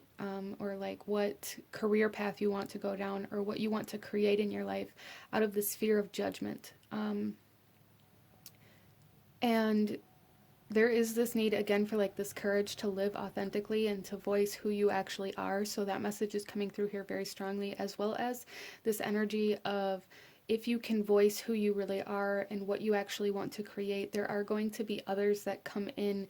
or like what career path you want to go down, or what you want to create in your life, out of this fear of judgment. And there is this need again for like this courage to live authentically and to voice who you actually are. So that message is coming through here very strongly, as well as this energy of, if you can voice who you really are and what you actually want to create, there are going to be others that come in,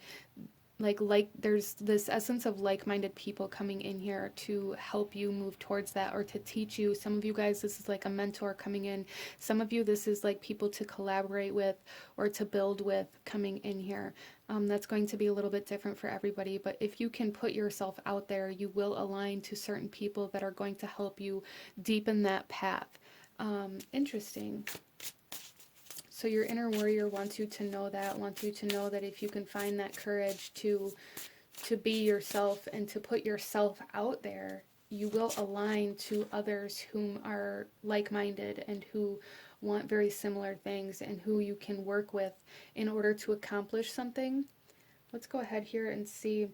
like there's this essence of like-minded people coming in here to help you move towards that, or to teach you. Some of you guys, this is like a mentor coming in. Some of you, this is like people to collaborate with or to build with coming in here. That's going to be a little bit different for everybody, but if you can put yourself out there, you will align to certain people that are going to help you deepen that path. Interesting. So your inner warrior wants you to know that, if you can find that courage to be yourself and to put yourself out there, you will align to others whom are like-minded and who want very similar things and who you can work with in order to accomplish something. Let's go ahead here and see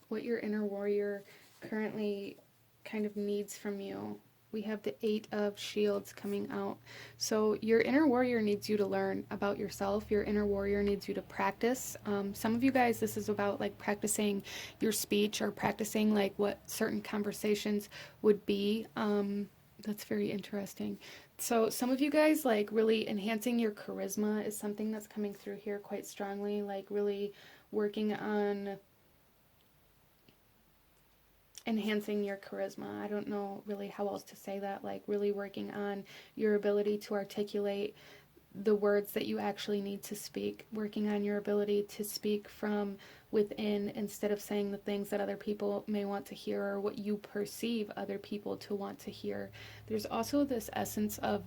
what your inner warrior currently kind of needs from you. We have the 8 of Shields coming out. So your inner warrior needs you to learn about yourself. Your inner warrior needs you to practice. Some of you guys, this is about like practicing your speech, or practicing like what certain conversations would be. That's very interesting. So some of you guys, like really enhancing your charisma is something that's coming through here quite strongly, like really working on enhancing your charisma. I don't know really how else to say that, like really working on your ability to articulate the words that you actually need to speak, working on your ability to speak from within instead of saying the things that other people may want to hear, or what you perceive other people to want to hear. There's also this essence of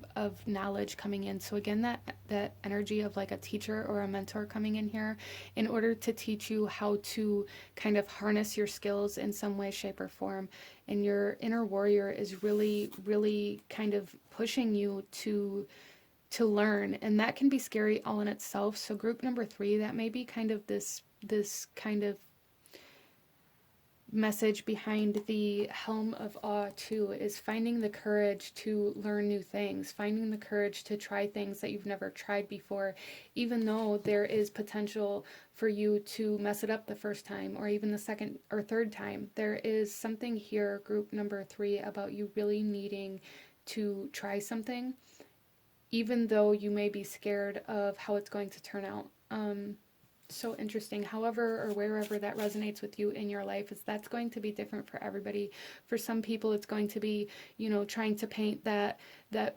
knowledge coming in. So again, that energy of like a teacher or a mentor coming in here in order to teach you how to kind of harness your skills in some way, shape, or form. And your inner warrior is really, really kind of pushing you to learn, and that can be scary all in itself. So group number 3, that may be kind of this kind of message behind the Helm of Awe too, is finding the courage to learn new things, finding the courage to try things that you've never tried before, even though there is potential for you to mess it up the first time, or even the second or third time. There is something here, group number 3, about you really needing to try something, even though you may be scared of how it's going to turn out. So interesting. However, or wherever that resonates with you in your life, is that's going to be different for everybody. For some people, it's going to be, trying to paint that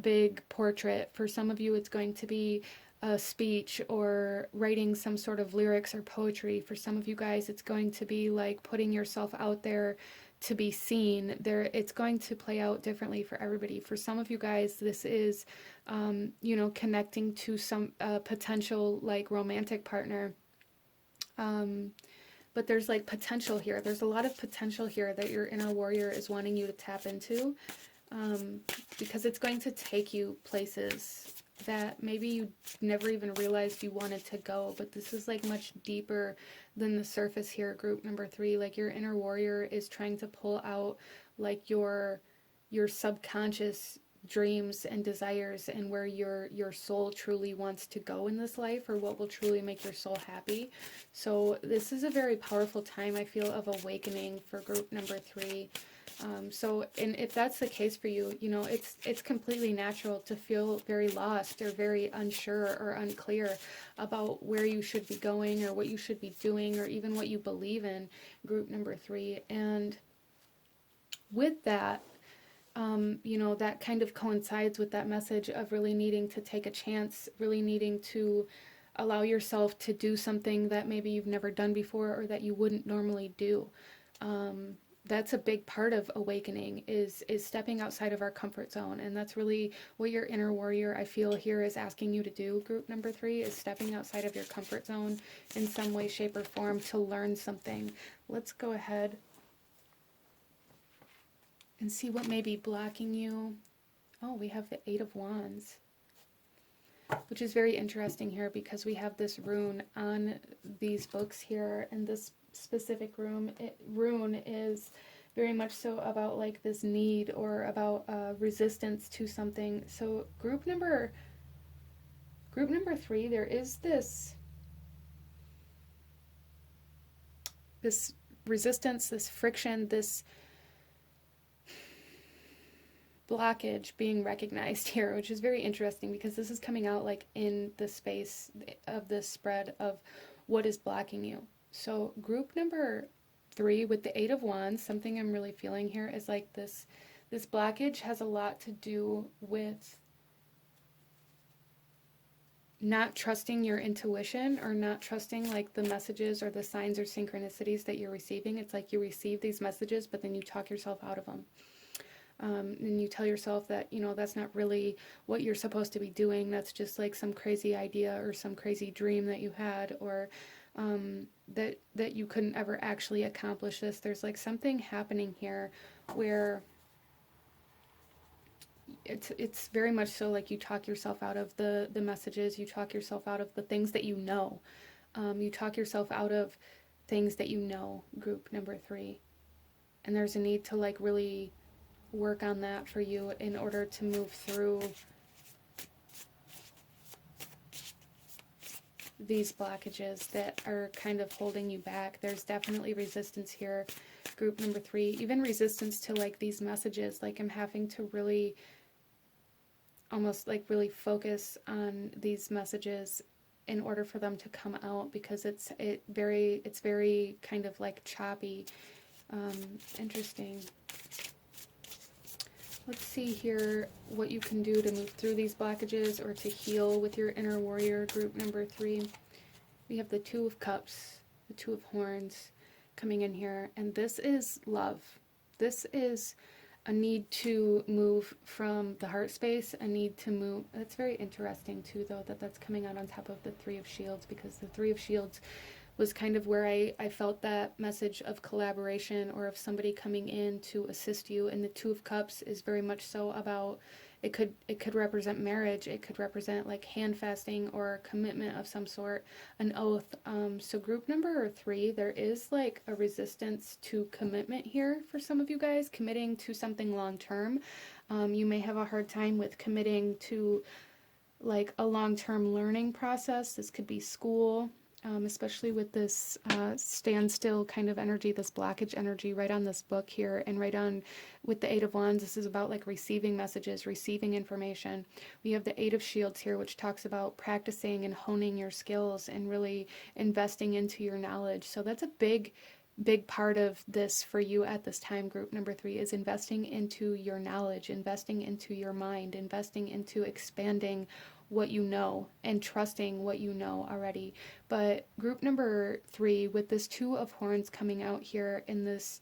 big portrait. For some of you, it's going to be a speech or writing some sort of lyrics or poetry. For some of you guys, it's going to be like putting yourself out there to be seen. It's going to play out differently for everybody. For some of you guys, this is connecting to some potential like romantic partner. But there's like potential here. There's a lot of potential here that your inner warrior is wanting you to tap into, because it's going to take you places that maybe you never even realized you wanted to go, but this is like much deeper than the surface here, group number 3. Like your inner warrior is trying to pull out like your subconscious dreams and desires, and where your soul truly wants to go in this life, or what will truly make your soul happy. So this is a very powerful time, I feel, of awakening for group number 3. And if that's the case for you, you know, it's completely natural to feel very lost or very unsure or unclear about where you should be going or what you should be doing or even what you believe in, group number 3. And with that, you know, that kind of coincides with that message of really needing to take a chance, really needing to allow yourself to do something that maybe you've never done before or that you wouldn't normally do. That's a big part of awakening, is stepping outside of our comfort zone, and that's really what your inner warrior, I feel, here is asking you to do, group number 3, is stepping outside of your comfort zone in some way, shape, or form to learn something. Let's go ahead and see what may be blocking you. Oh, we have the 8 of Wands, which is very interesting here because we have this rune on these books here, and this specific rune is very much so about like this need or about resistance to something. So group number 3, there is this resistance, this friction, this blockage being recognized here, which is very interesting because this is coming out like in the space of this spread of what is blocking you. So group number 3 with the 8 of Wands, something I'm really feeling here is like this blockage has a lot to do with not trusting your intuition, or not trusting like the messages or the signs or synchronicities that you're receiving. It's like you receive these messages, but then you talk yourself out of them. And you tell yourself that, you know, that's not really what you're supposed to be doing. That's just like some crazy idea or some crazy dream that you had, or that you couldn't ever actually accomplish this. There's like something happening here where it's very much so like you talk yourself out of the messages, you talk yourself out of the things that you know. You talk yourself out of things that you know, group number 3. And there's a need to like really work on that for you in order to move through these blockages that are kind of holding you back. There's definitely resistance here, group number 3, even resistance to like these messages. Like I'm having to really almost like really focus on these messages in order for them to come out, because it's very kind of like choppy. Interesting. Let's see here what you can do to move through these blockages or to heal with your inner warrior, group number 3. We have the 2 of Cups, the 2 of Horns coming in here, and this is love. This is a need to move from the heart space, a need to move. That's very interesting too, though, that that's coming out on top of the 3 of Shields, because the 3 of Shields was kind of where I felt that message of collaboration or of somebody coming in to assist you. And the 2 of Cups is very much so about, it could represent marriage, it could represent like hand fasting or commitment of some sort, an oath. So group number 3, there is like a resistance to commitment here for some of you guys, committing to something long term. You may have a hard time with committing to like a long-term learning process. This could be school. Especially with this standstill kind of energy, this blockage energy right on this book here, and right on with the 8 of Wands. This is about like receiving messages, receiving information. We have the 8 of Shields here, which talks about practicing and honing your skills and really investing into your knowledge. So that's a big part of this for you at this time, group number 3, is investing into your knowledge, investing into your mind, investing into expanding what you know and trusting what you know already. But group number 3, with this 2 of Horns coming out here in this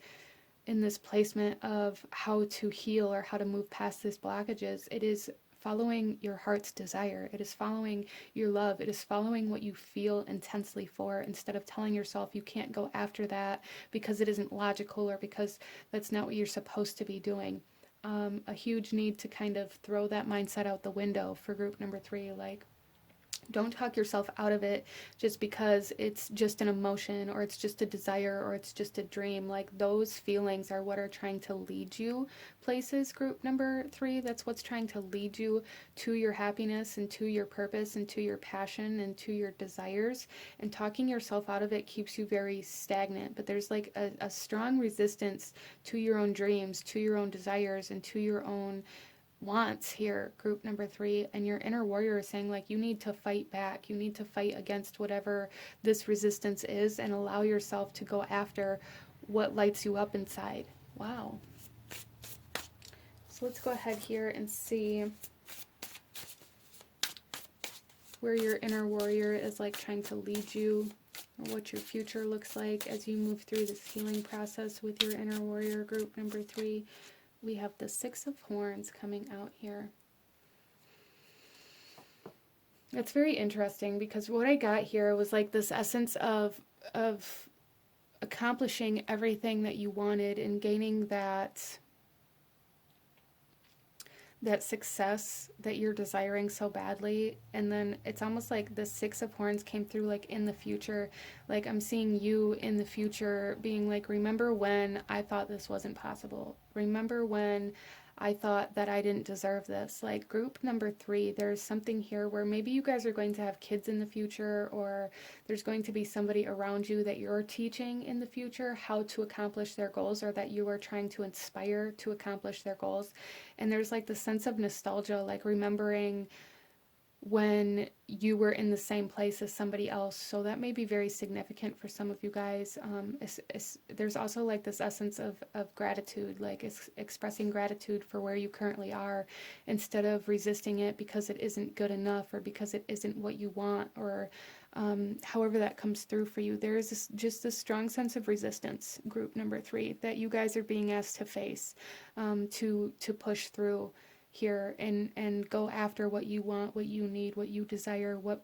placement of how to heal or how to move past these blockages, it is following your heart's desire. It is following your love. It is following what you feel intensely for, instead of telling yourself you can't go after that because it isn't logical or because that's not what you're supposed to be doing. a huge need to kind of throw that mindset out the window for group number 3. Like, don't talk yourself out of it just because it's just an emotion or it's just a desire or it's just a dream. Like, those feelings are what are trying to lead you places, group number 3. That's what's trying to lead you to your happiness and to your purpose and to your passion and to your desires. And talking yourself out of it keeps you very stagnant. But there's like a strong resistance to your own dreams, to your own desires, and to your own wants here, group number 3. And your inner warrior is saying, like, you need to fight back, you need to fight against whatever this resistance is and allow yourself to go after what lights you up inside. Wow. So let's go ahead here and see where your inner warrior is like trying to lead you, or what your future looks like as you move through this healing process with your inner warrior, group number 3. We have the 6 of Horns coming out here. It's very interesting because what I got here was like this essence of accomplishing everything that you wanted and gaining that success that you're desiring so badly. And then it's almost like the 6 of Horns came through like in the future. Like, I'm seeing you in the future being like, remember when I thought this wasn't possible? Remember when I thought that I didn't deserve this? Like, group number 3, there's something here where maybe you guys are going to have kids in the future, or there's going to be somebody around you that you're teaching in the future how to accomplish their goals, or that you are trying to inspire to accomplish their goals. And there's like the sense of nostalgia, like remembering when you were in the same place as somebody else. So that may be very significant for some of you guys. There's also like this essence of gratitude, like expressing gratitude for where you currently are instead of resisting it because it isn't good enough or because it isn't what you want, or however that comes through for you. There is just this strong sense of resistance, group number 3, that you guys are being asked to face, to push through here and go after what you want, what you need, what you desire, what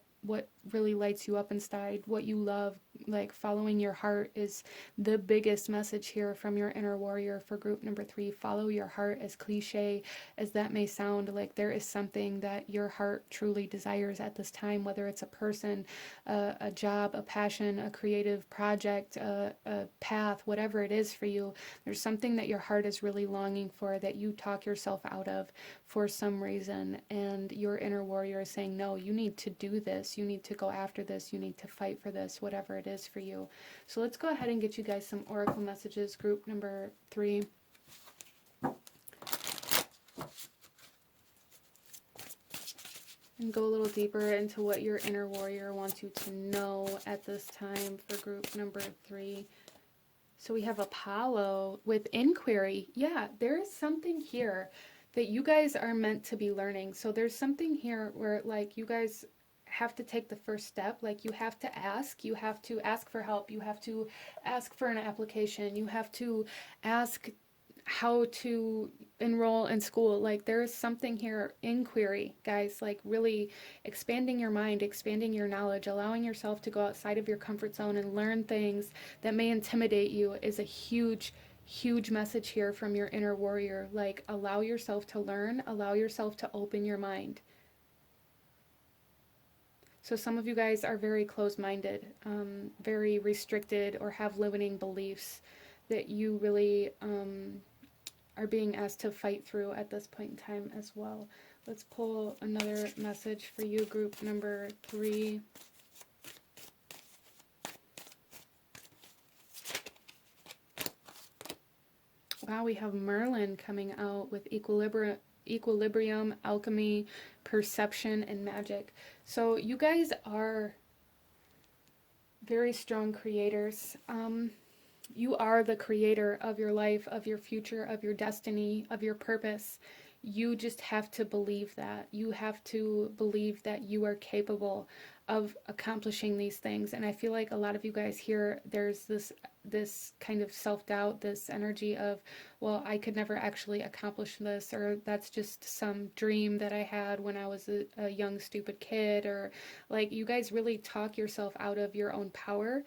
really lights you up inside, what you love. Like, following your heart is the biggest message here from your inner warrior for group number 3. Follow your heart, as cliche as that may sound. Like, there is something that your heart truly desires at this time, whether it's a person, a job, a passion, a creative project, a path, whatever it is for you. There's something that your heart is really longing for that you talk yourself out of for some reason, and your inner warrior is saying, no, you need to do this, you need to go after this, you need to fight for this, whatever it is for you. So let's go ahead and get you guys some oracle messages, group number 3. And go a little deeper into what your inner warrior wants you to know at this time for group number 3. So we have Apollo with inquiry. Yeah, there is something here that you guys are meant to be learning. So there's something here where, like, you guys have to take the first step. Like, you have to ask for help, you have to ask for an application, you have to ask how to enroll in school. Like, there is something here, inquiry, guys, like really expanding your mind, expanding your knowledge, allowing yourself to go outside of your comfort zone and learn things that may intimidate you is a huge message here from your inner warrior. Like, allow yourself to learn, allow yourself to open your mind. So some of you guys are very closed-minded, very restricted, or have limiting beliefs that you really are being asked to fight through at this point in time as well. Let's pull another message for you, group number 3. Wow, we have Merlin coming out with equilibrium, alchemy, perception, and magic. So you guys are very strong creators. You are the creator of your life, of your future, of your destiny, of your purpose. You just have to believe that. You have to believe that you are capable of accomplishing these things. And I feel like a lot of you guys here, there's this kind of self-doubt, this energy of, well, I could never actually accomplish this, or that's just some dream that I had when I was a young, stupid kid, or like, you guys really talk yourself out of your own power.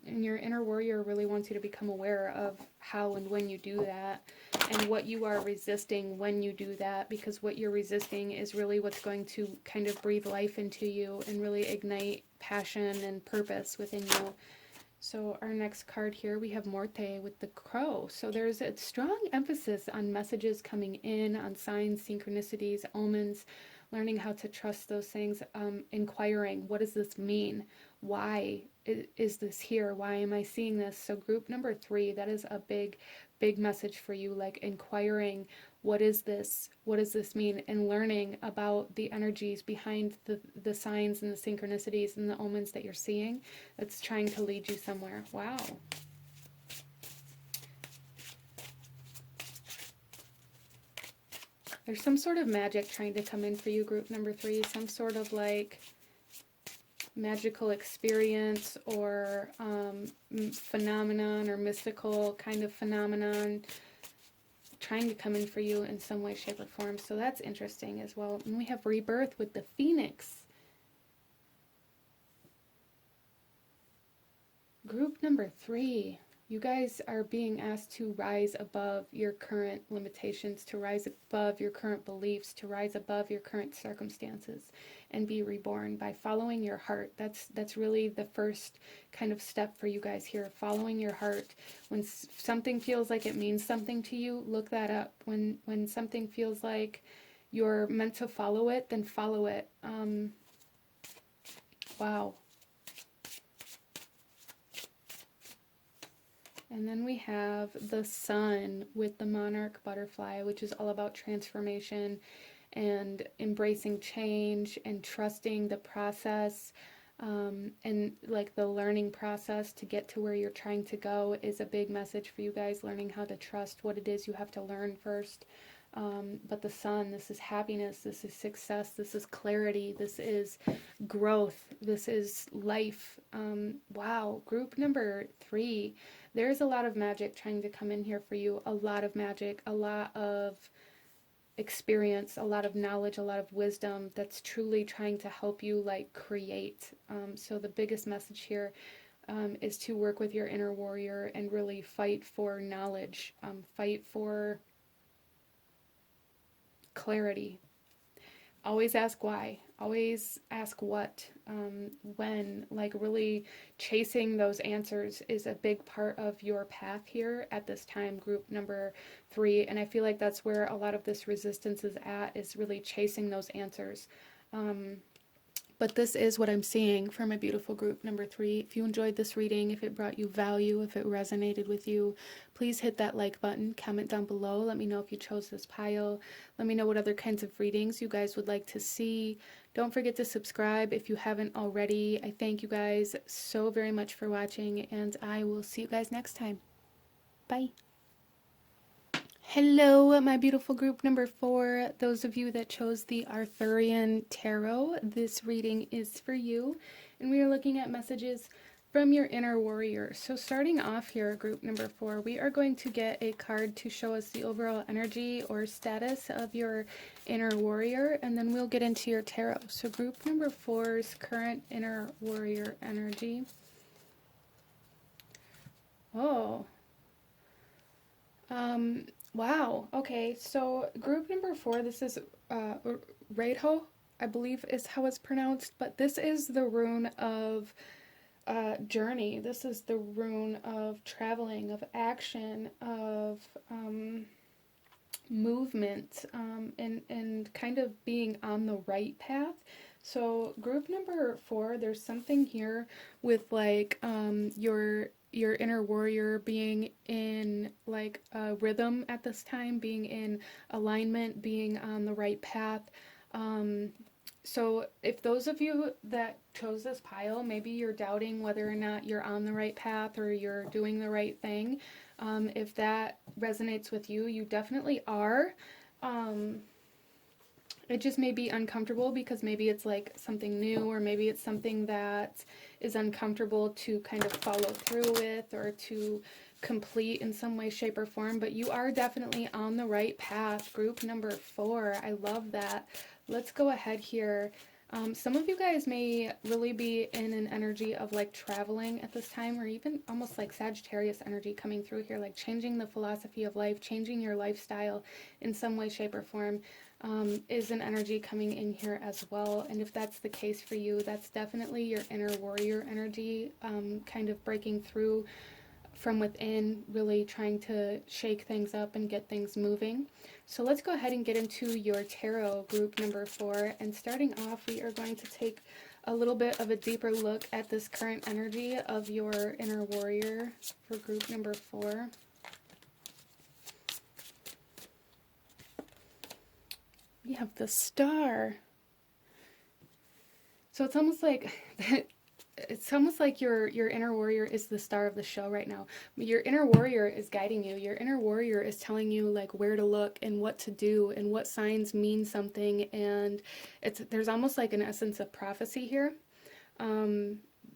And your inner warrior really wants you to become aware of how and when you do that, and what you are resisting when you do that, because what you're resisting is really what's going to kind of breathe life into you and really ignite passion and purpose within you. So our next card here, we have Morte with the crow. So there's a strong emphasis on messages coming in, on signs, synchronicities, omens, learning how to trust those things, inquiring, what does this mean? Why is this here? Why am I seeing this? So group number 3, that is a big, big message for you, like inquiring, what is this? What does this mean? And learning about the energies behind the signs and the synchronicities and the omens that you're seeing that's trying to lead you somewhere. Wow. There's some sort of magic trying to come in for you, group number 3. Some sort of like magical experience or phenomenon or mystical kind of phenomenon trying to come in for you in some way, shape, or form. So that's interesting as well. And we have rebirth with the phoenix. Group number 3. You guys are being asked to rise above your current limitations, to rise above your current beliefs, to rise above your current circumstances and be reborn by following your heart. That's really the first kind of step for you guys here, following your heart. When something feels like it means something to you, look that up. When something feels like you're meant to follow it, then follow it. Wow. And then we have the sun with the monarch butterfly, which is all about transformation and embracing change and trusting the process, and like the learning process to get to where you're trying to go is a big message for you guys, learning how to trust what it is you have to learn first. But the sun, this is happiness, this is success, this is clarity, this is growth, this is life. Wow, group number 3, there's a lot of magic trying to come in here for you, a lot of magic, a lot of experience, a lot of knowledge, a lot of wisdom that's truly trying to help you like create. So the biggest message here is to work with your inner warrior and really fight for knowledge, fight for clarity. Always ask why, always ask what, when, like really chasing those answers is a big part of your path here at this time, group number 3. And I feel like that's where a lot of this resistance is at, is really chasing those answers. But this is what I'm seeing for my beautiful group number 3. If you enjoyed this reading, if it brought you value, if it resonated with you, please hit that like button, comment down below. Let me know if you chose this pile. Let me know what other kinds of readings you guys would like to see. Don't forget to subscribe if you haven't already. I thank you guys so very much for watching, and I will see you guys next time. Bye. Hello, my beautiful group number 4. Those of you that chose the Arthurian Tarot, this reading is for you. And we are looking at messages from your inner warrior. So starting off here, group number 4, we are going to get a card to show us the overall energy or status of your inner warrior, and then we'll get into your tarot. So group number 4's current inner warrior energy. Oh. Wow. Okay, so group number 4, this is Reidho, I believe is how it's pronounced, but this is the rune of journey. This is the rune of traveling, of action, of movement, and kind of being on the right path. So group number 4, there's something here with like your inner warrior being in like a rhythm at this time, being in alignment, being on the right path. So if those of you that chose this pile, maybe you're doubting whether or not you're on the right path or you're doing the right thing, if that resonates with you, you definitely are. It just may be uncomfortable because maybe it's like something new, or maybe it's something that is uncomfortable to kind of follow through with or to complete in some way, shape, or form, but you are definitely on the right path. Group number 4, I love that. Let's go ahead here. Some of you guys may really be in an energy of like traveling at this time, or even almost like Sagittarius energy coming through here, like changing the philosophy of life, changing your lifestyle in some way, shape, or form, is an energy coming in here as well. And if that's the case for you, that's definitely your inner warrior energy, kind of breaking through from within, really trying to shake things up and get things moving. So let's go ahead and get into your tarot group number 4. And starting off, we are going to take a little bit of a deeper look at this current energy of your inner warrior for group number 4. We have the Star. So it's almost like your inner warrior is the star of the show right now. Your inner warrior is guiding you. Your inner warrior is telling you like where to look and what to do and what signs mean something. And there's almost like an essence of prophecy here.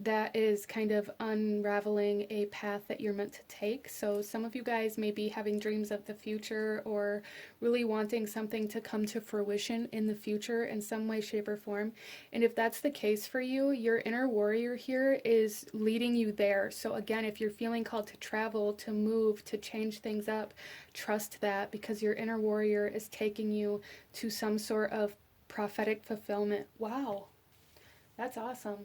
That is kind of unraveling a path that you're meant to take. So some of you guys may be having dreams of the future or really wanting something to come to fruition in the future in some way, shape, or form. And if that's the case for you, your inner warrior here is leading you there. So again, if you're feeling called to travel, to move, to change things up, trust that, because your inner warrior is taking you to some sort of prophetic fulfillment. Wow, that's awesome.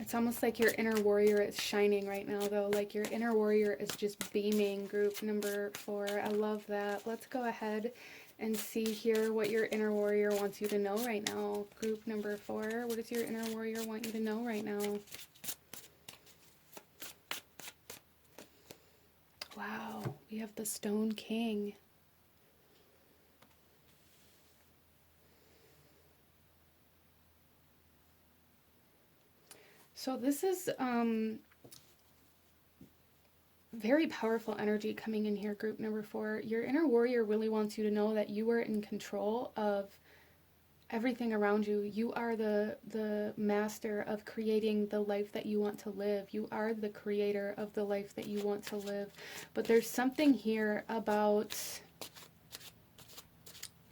It's almost like your inner warrior is shining right now, though. Like your inner warrior is just beaming, group number 4. I love that. Let's go ahead and see here what your inner warrior wants you to know right now. Group number 4. What does your inner warrior want you to know right now? Wow, we have the Stone King. So this is very powerful energy coming in here, group number 4. Your inner warrior really wants you to know that you are in control of everything around you. You are the master of creating the life that you want to live. You are the creator of the life that you want to live. But there's something here about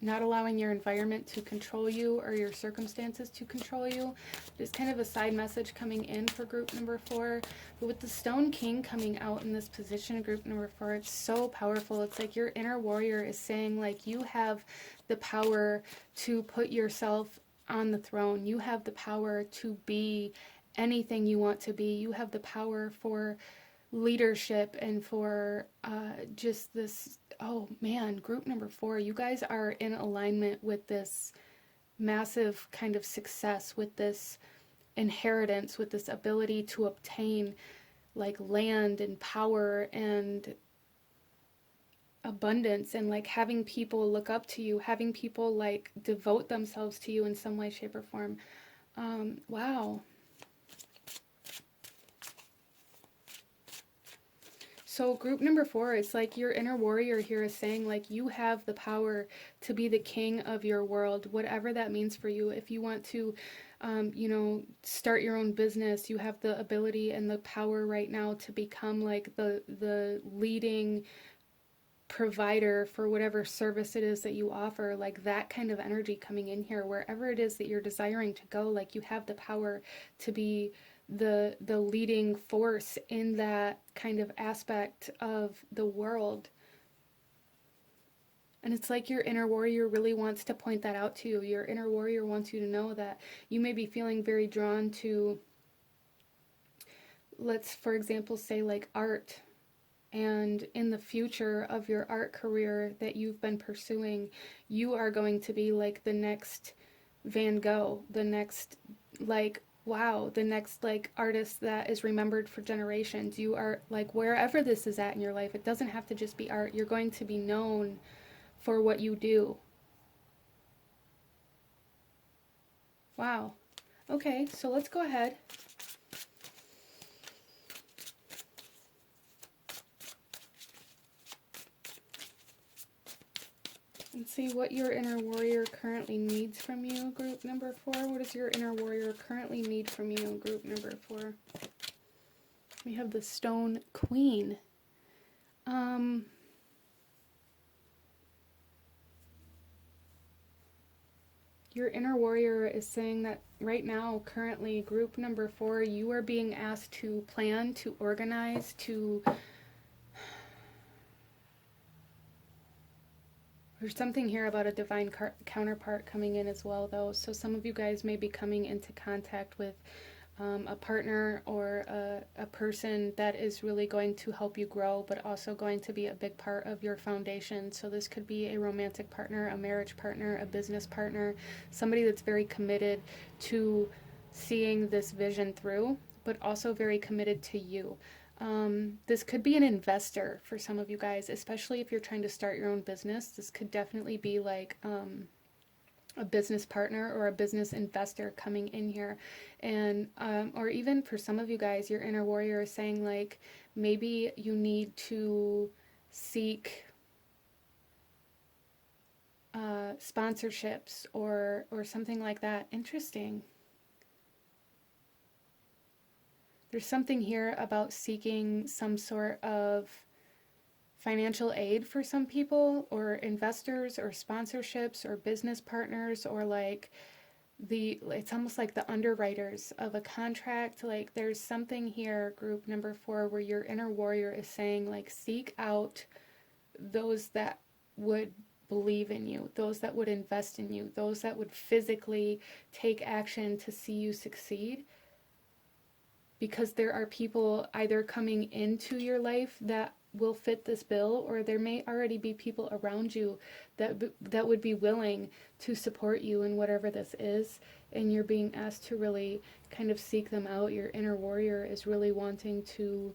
not allowing your environment to control you or your circumstances to control you. There's kind of a side message coming in for group number 4. But with the Stone King coming out in this position, group number 4, it's so powerful. It's like your inner warrior is saying, like, you have the power to put yourself on the throne. You have the power to be anything you want to be. You have the power for leadership and for just this. Oh man, group number 4, you guys are in alignment with this massive kind of success, with this inheritance, with this ability to obtain like land and power and abundance, and like having people look up to you, having people like devote themselves to you in some way, shape, or form. Wow. So group number 4, it's like your inner warrior here is saying, like, you have the power to be the king of your world, whatever that means for you. If you want to, you know, start your own business, you have the ability and the power right now to become like the leading provider for whatever service it is that you offer. Like that kind of energy coming in here, wherever it is that you're desiring to go, like you have the power to be the leading force in that kind of aspect of the world. And it's like your inner warrior really wants to point that out to you. Your inner warrior wants you to know that you may be feeling very drawn to, let's for example say like art, and in the future of your art career that you've been pursuing, you are going to be like the next Van Gogh, the next like, wow, the next like artist that is remembered for generations. You are like, wherever this is at in your life, it doesn't have to just be art. You're going to be known for what you do. Wow. Okay, so let's go ahead. And see what your inner warrior currently needs from you, group number 4. What does your inner warrior currently need from you, group number 4? We have the Stone Queen. Your inner warrior is saying that right now, currently, group number 4, you are being asked to plan, to organize, to... There's something here about a divine counterpart coming in as well, though. So some of you guys may be coming into contact with a partner or a person that is really going to help you grow, but also going to be a big part of your foundation. So this could be a romantic partner, a marriage partner, a business partner, somebody that's very committed to seeing this vision through, but also very committed to you. This could be an investor for some of you guys, especially if you're trying to start your own business. This could definitely be like a business partner or a business investor coming in here. And or even for some of you guys, your inner warrior is saying like maybe you need to seek sponsorships or something like that. Interesting. There's something here about seeking some sort of financial aid for some people, or investors, or sponsorships, or business partners, or like it's almost like the underwriters of a contract. Like there's something here, group number 4, where your inner warrior is saying like seek out those that would believe in you, those that would invest in you, those that would physically take action to see you succeed. Because there are people either coming into your life that will fit this bill, or there may already be people around you that would be willing to support you in whatever this is, and you're being asked to really kind of seek them out. Your inner warrior is really wanting to,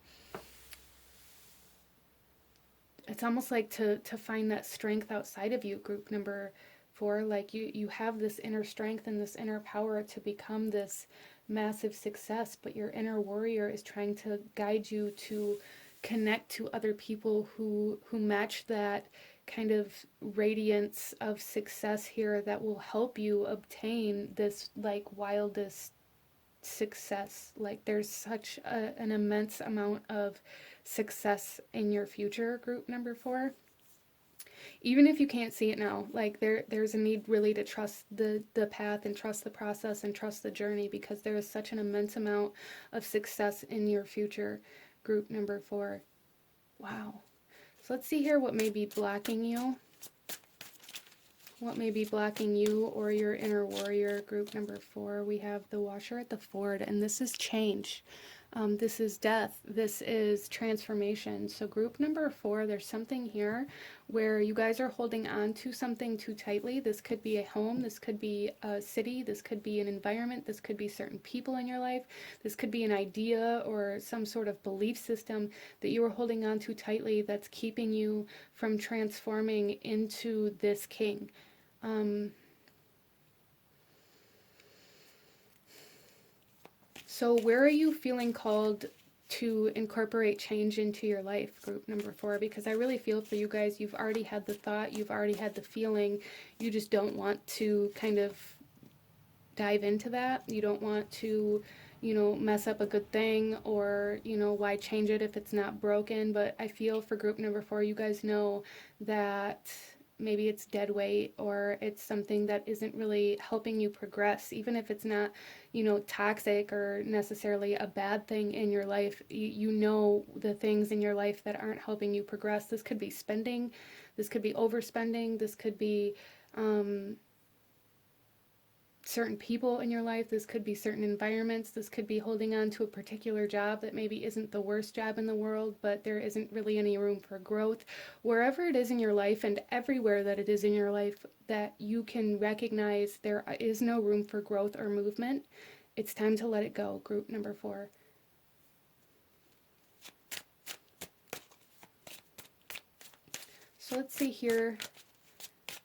it's almost like to find that strength outside of you, group number 4. Like you have this inner strength and this inner power to become this massive success, but your inner warrior is trying to guide you to connect to other people who match that kind of radiance of success here, that will help you obtain this like wildest success. Like there's such an immense amount of success in your future, group number 4. Even if you can't see it now, like there's a need really to trust the path and trust the process and trust the journey, because there is such an immense amount of success in your future, group number 4. Wow. So let's see here what may be blocking you. What may be blocking you or your inner warrior, group number 4. We have the washer at the ford, and this is change. This is death. This is transformation. So group number 4, there's something here where you guys are holding on to something too tightly. This could be a home. This could be a city. This could be an environment. This could be certain people in your life. This could be an idea or some sort of belief system that you are holding on to tightly that's keeping you from transforming into this king. So where are you feeling called to incorporate change into your life, group number 4? Because I really feel for you guys, you've already had the thought, you've already had the feeling, you just don't want to kind of dive into that. You don't want to, mess up a good thing, or, why change it if it's not broken. But I feel for group number 4, you guys know that maybe it's dead weight, or it's something that isn't really helping you progress, even if it's not, toxic or necessarily a bad thing in your life. You know the things in your life that aren't helping you progress. This could be spending, this could be overspending, this could be certain people in your life, this could be certain environments, this could be holding on to a particular job that maybe isn't the worst job in the world, but there isn't really any room for growth. Wherever it is in your life, and everywhere that it is in your life that you can recognize there is no room for growth or movement, it's time to let it go, group number 4. So let's see here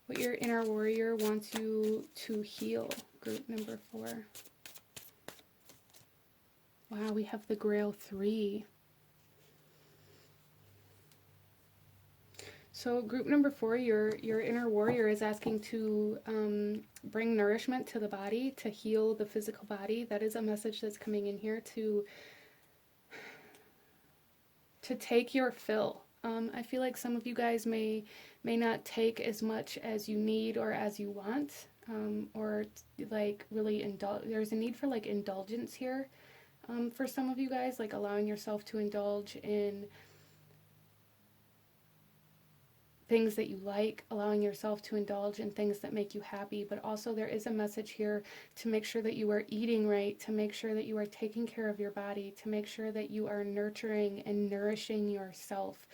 what your inner warrior wants you to heal, group number 4. Wow, we have the Grail 3. So group number 4, your inner warrior is asking to bring nourishment to the body, to heal the physical body. That is a message that's coming in here, to take your fill. I feel like some of you guys may not take as much as you need or as you want. or like really there's a need for like indulgence here, for some of you guys, like allowing yourself to indulge in things that you like, allowing yourself to indulge in things that make you happy. But also there is a message here to make sure that you are eating right, to make sure that you are taking care of your body, to make sure that you are nurturing and nourishing yourself.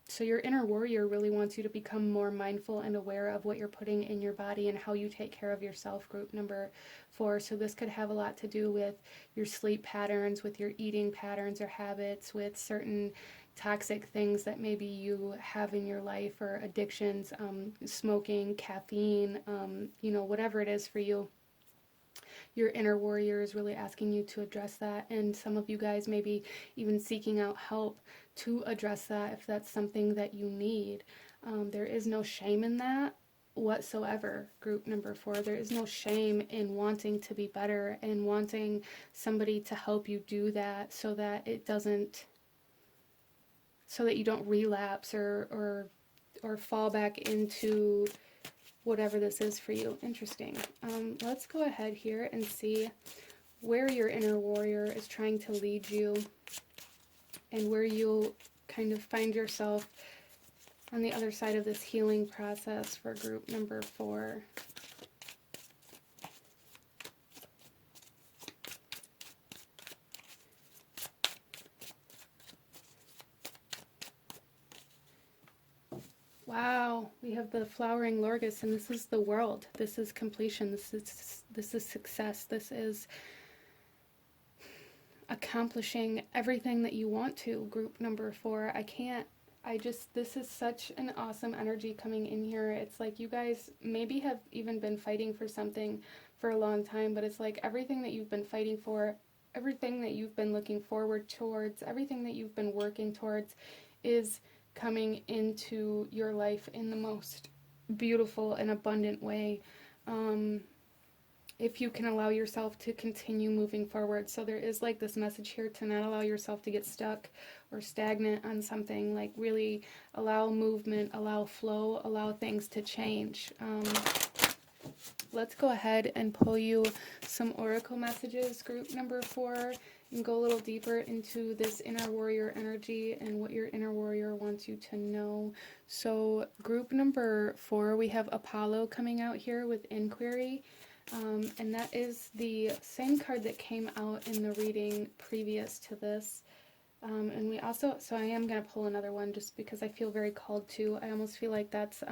So your inner warrior really wants you to become more mindful and aware of what you're putting in your body and how you take care of yourself, group number 4. So this could have a lot to do with your sleep patterns, with your eating patterns or habits, with certain toxic things that maybe you have in your life, or addictions, smoking, caffeine, whatever it is for you. Your inner warrior is really asking you to address that, and some of you guys maybe even seeking out help to address that if that's something that you need. There is no shame in that whatsoever, group number 4. There is no shame in wanting to be better and wanting somebody to help you do that, so that you don't relapse or fall back into whatever this is for you. Interesting. Let's go ahead here and see where your inner warrior is trying to lead you, and where you'll kind of find yourself on the other side of this healing process for group number 4. Wow, we have the flowering Lorgus, and this is the world. This is completion. This is success. This is accomplishing everything that you want to, group number 4. This is such an awesome energy coming in here. It's like you guys maybe have even been fighting for something for a long time, but it's like everything that you've been fighting for, everything that you've been looking forward towards, everything that you've been working towards is coming into your life in the most beautiful and abundant way. If you can allow yourself to continue moving forward. So there is like this message here to not allow yourself to get stuck or stagnant on something. Like really allow movement, allow flow, allow things to change. Let's go ahead and pull you some oracle messages, group number 4, and go a little deeper into this inner warrior energy and what your inner warrior wants you to know. So group number 4, we have Apollo coming out here with inquiry. And that is the same card that came out in the reading previous to this. And we also, so I am going to pull another one just because I feel very called to. I almost feel like that's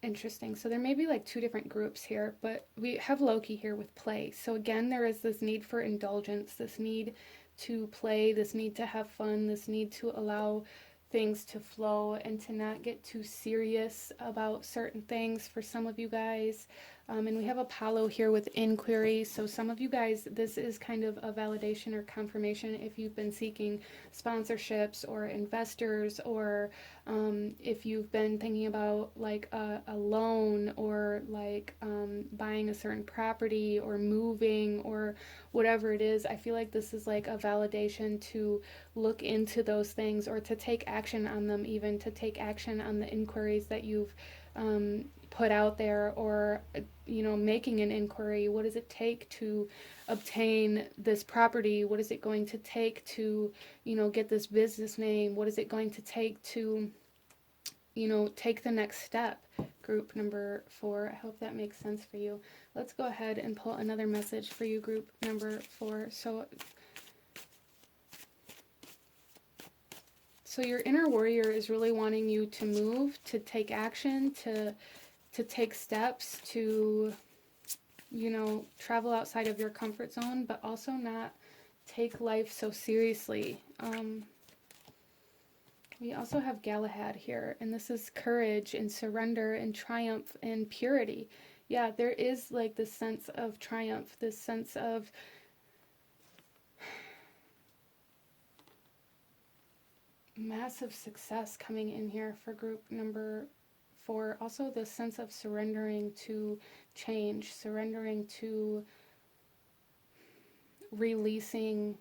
interesting. So there may be like 2 different groups here, but we have Loki here with play. So again, there is this need for indulgence, this need to play, this need to have fun, this need to allow things to flow and to not get too serious about certain things for some of you guys. And we have Apollo here with inquiry. So some of you guys, this is kind of a validation or confirmation if you've been seeking sponsorships or investors, or if you've been thinking about like a loan, or like buying a certain property or moving or whatever it is. I feel like this is like a validation to look into those things, or to take action on them, even to take action on the inquiries that you've put out there, or making an inquiry. What does it take to obtain this property? What is it going to take to get this business name? What is it going to take to take the next step, group number 4? I hope that makes sense for you. Let's go ahead and pull another message for you, group number 4. So your inner warrior is really wanting you to move, to take action, to take steps, to, travel outside of your comfort zone, but also not take life so seriously. We also have Galahad here, and this is courage and surrender and triumph and purity. Yeah, there is like this sense of triumph, this sense of massive success coming in here for group number 4. Also the sense of surrendering to change, surrendering to releasing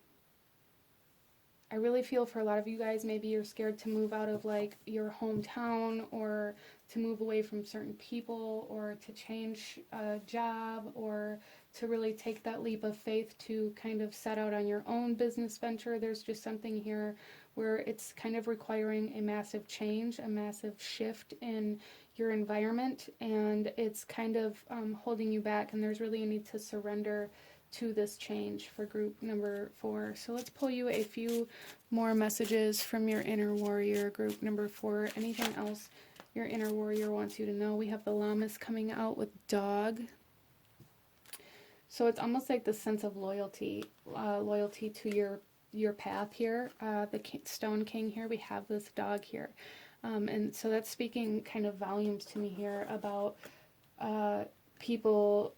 I really feel for a lot of you guys, maybe you're scared to move out of like your hometown, or to move away from certain people, or to change a job, or to really take that leap of faith to kind of set out on your own business venture. There's just something here where it's kind of requiring a massive change, a massive shift in your environment, and it's kind of holding you back, and there's really a need to surrender to this change for group number 4. So let's pull you a few more messages from your inner warrior, group number 4. Anything else your inner warrior wants you to know? We have the llamas coming out with dog. So it's almost like the sense of loyalty, loyalty to your path here. The Stone King here, we have this dog here. And so that's speaking kind of volumes to me here about people.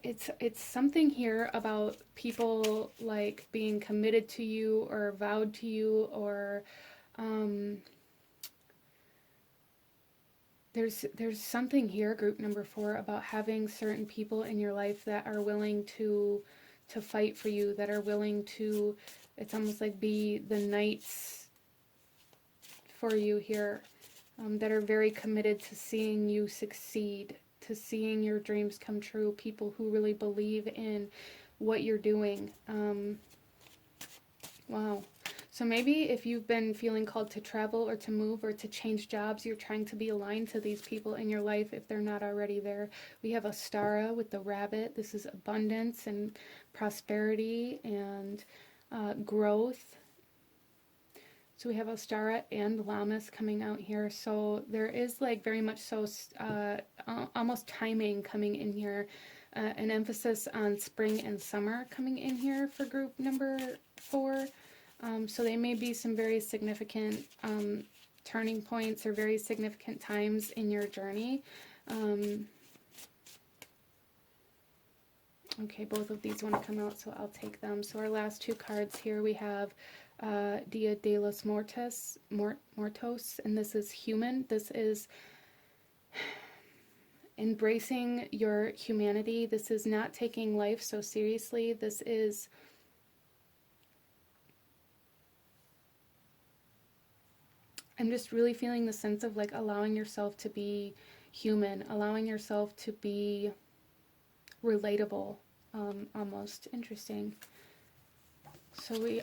It's something here about people like being committed to you or vowed to you, or there's something here, group number 4, about having certain people in your life that are willing to fight for you, that are willing to, it's almost like be the knights for you here, that are very committed to seeing you succeed, to seeing your dreams come true, people who really believe in what you're doing. Wow. So maybe if you've been feeling called to travel or to move or to change jobs, you're trying to be aligned to these people in your life if they're not already there. We have Astara with the rabbit. This is abundance and prosperity and growth. So we have Ostara and Llamas coming out here. So there is like very much so almost timing coming in here. An emphasis on spring and summer coming in here for group number 4. So they may be some very significant turning points or very significant times in your journey. Okay, both of these want to come out, so I'll take them. So our last 2 cards here, we have Dia de los Mortos, and this is human. This is embracing your humanity. This is not taking life so seriously. This is I'm just really feeling the sense of like allowing yourself to be human, allowing yourself to be relatable, almost. Interesting. So we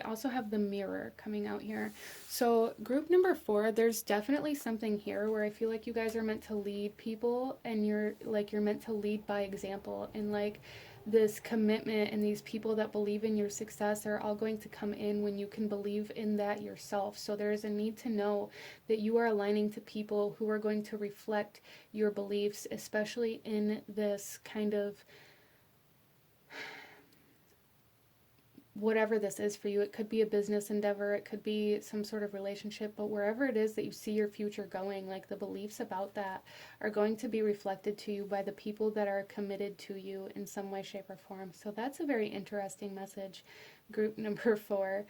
also have the mirror coming out here. So group number 4, there's definitely something here where I feel like you guys are meant to lead people, and you're meant to lead by example, and like this commitment and these people that believe in your success are all going to come in when you can believe in that yourself. So there's a need to know that you are aligning to people who are going to reflect your beliefs, especially in this kind of whatever this is for you. It could be a business endeavor, it could be some sort of relationship, but wherever it is that you see your future going, like the beliefs about that are going to be reflected to you by the people that are committed to you in some way, shape, or form. So that's a very interesting message, group number 4.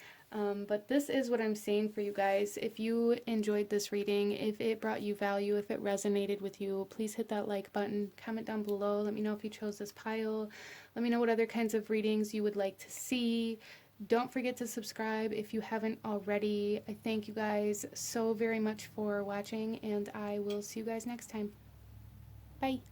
But this is what I'm seeing for you guys. If you enjoyed this reading, if it brought you value, if it resonated with you, please hit that like button, comment down below, let me know if you chose this pile. Let me know what other kinds of readings you would like to see. Don't forget to subscribe if you haven't already. I thank you guys so very much for watching, and I will see you guys next time. Bye.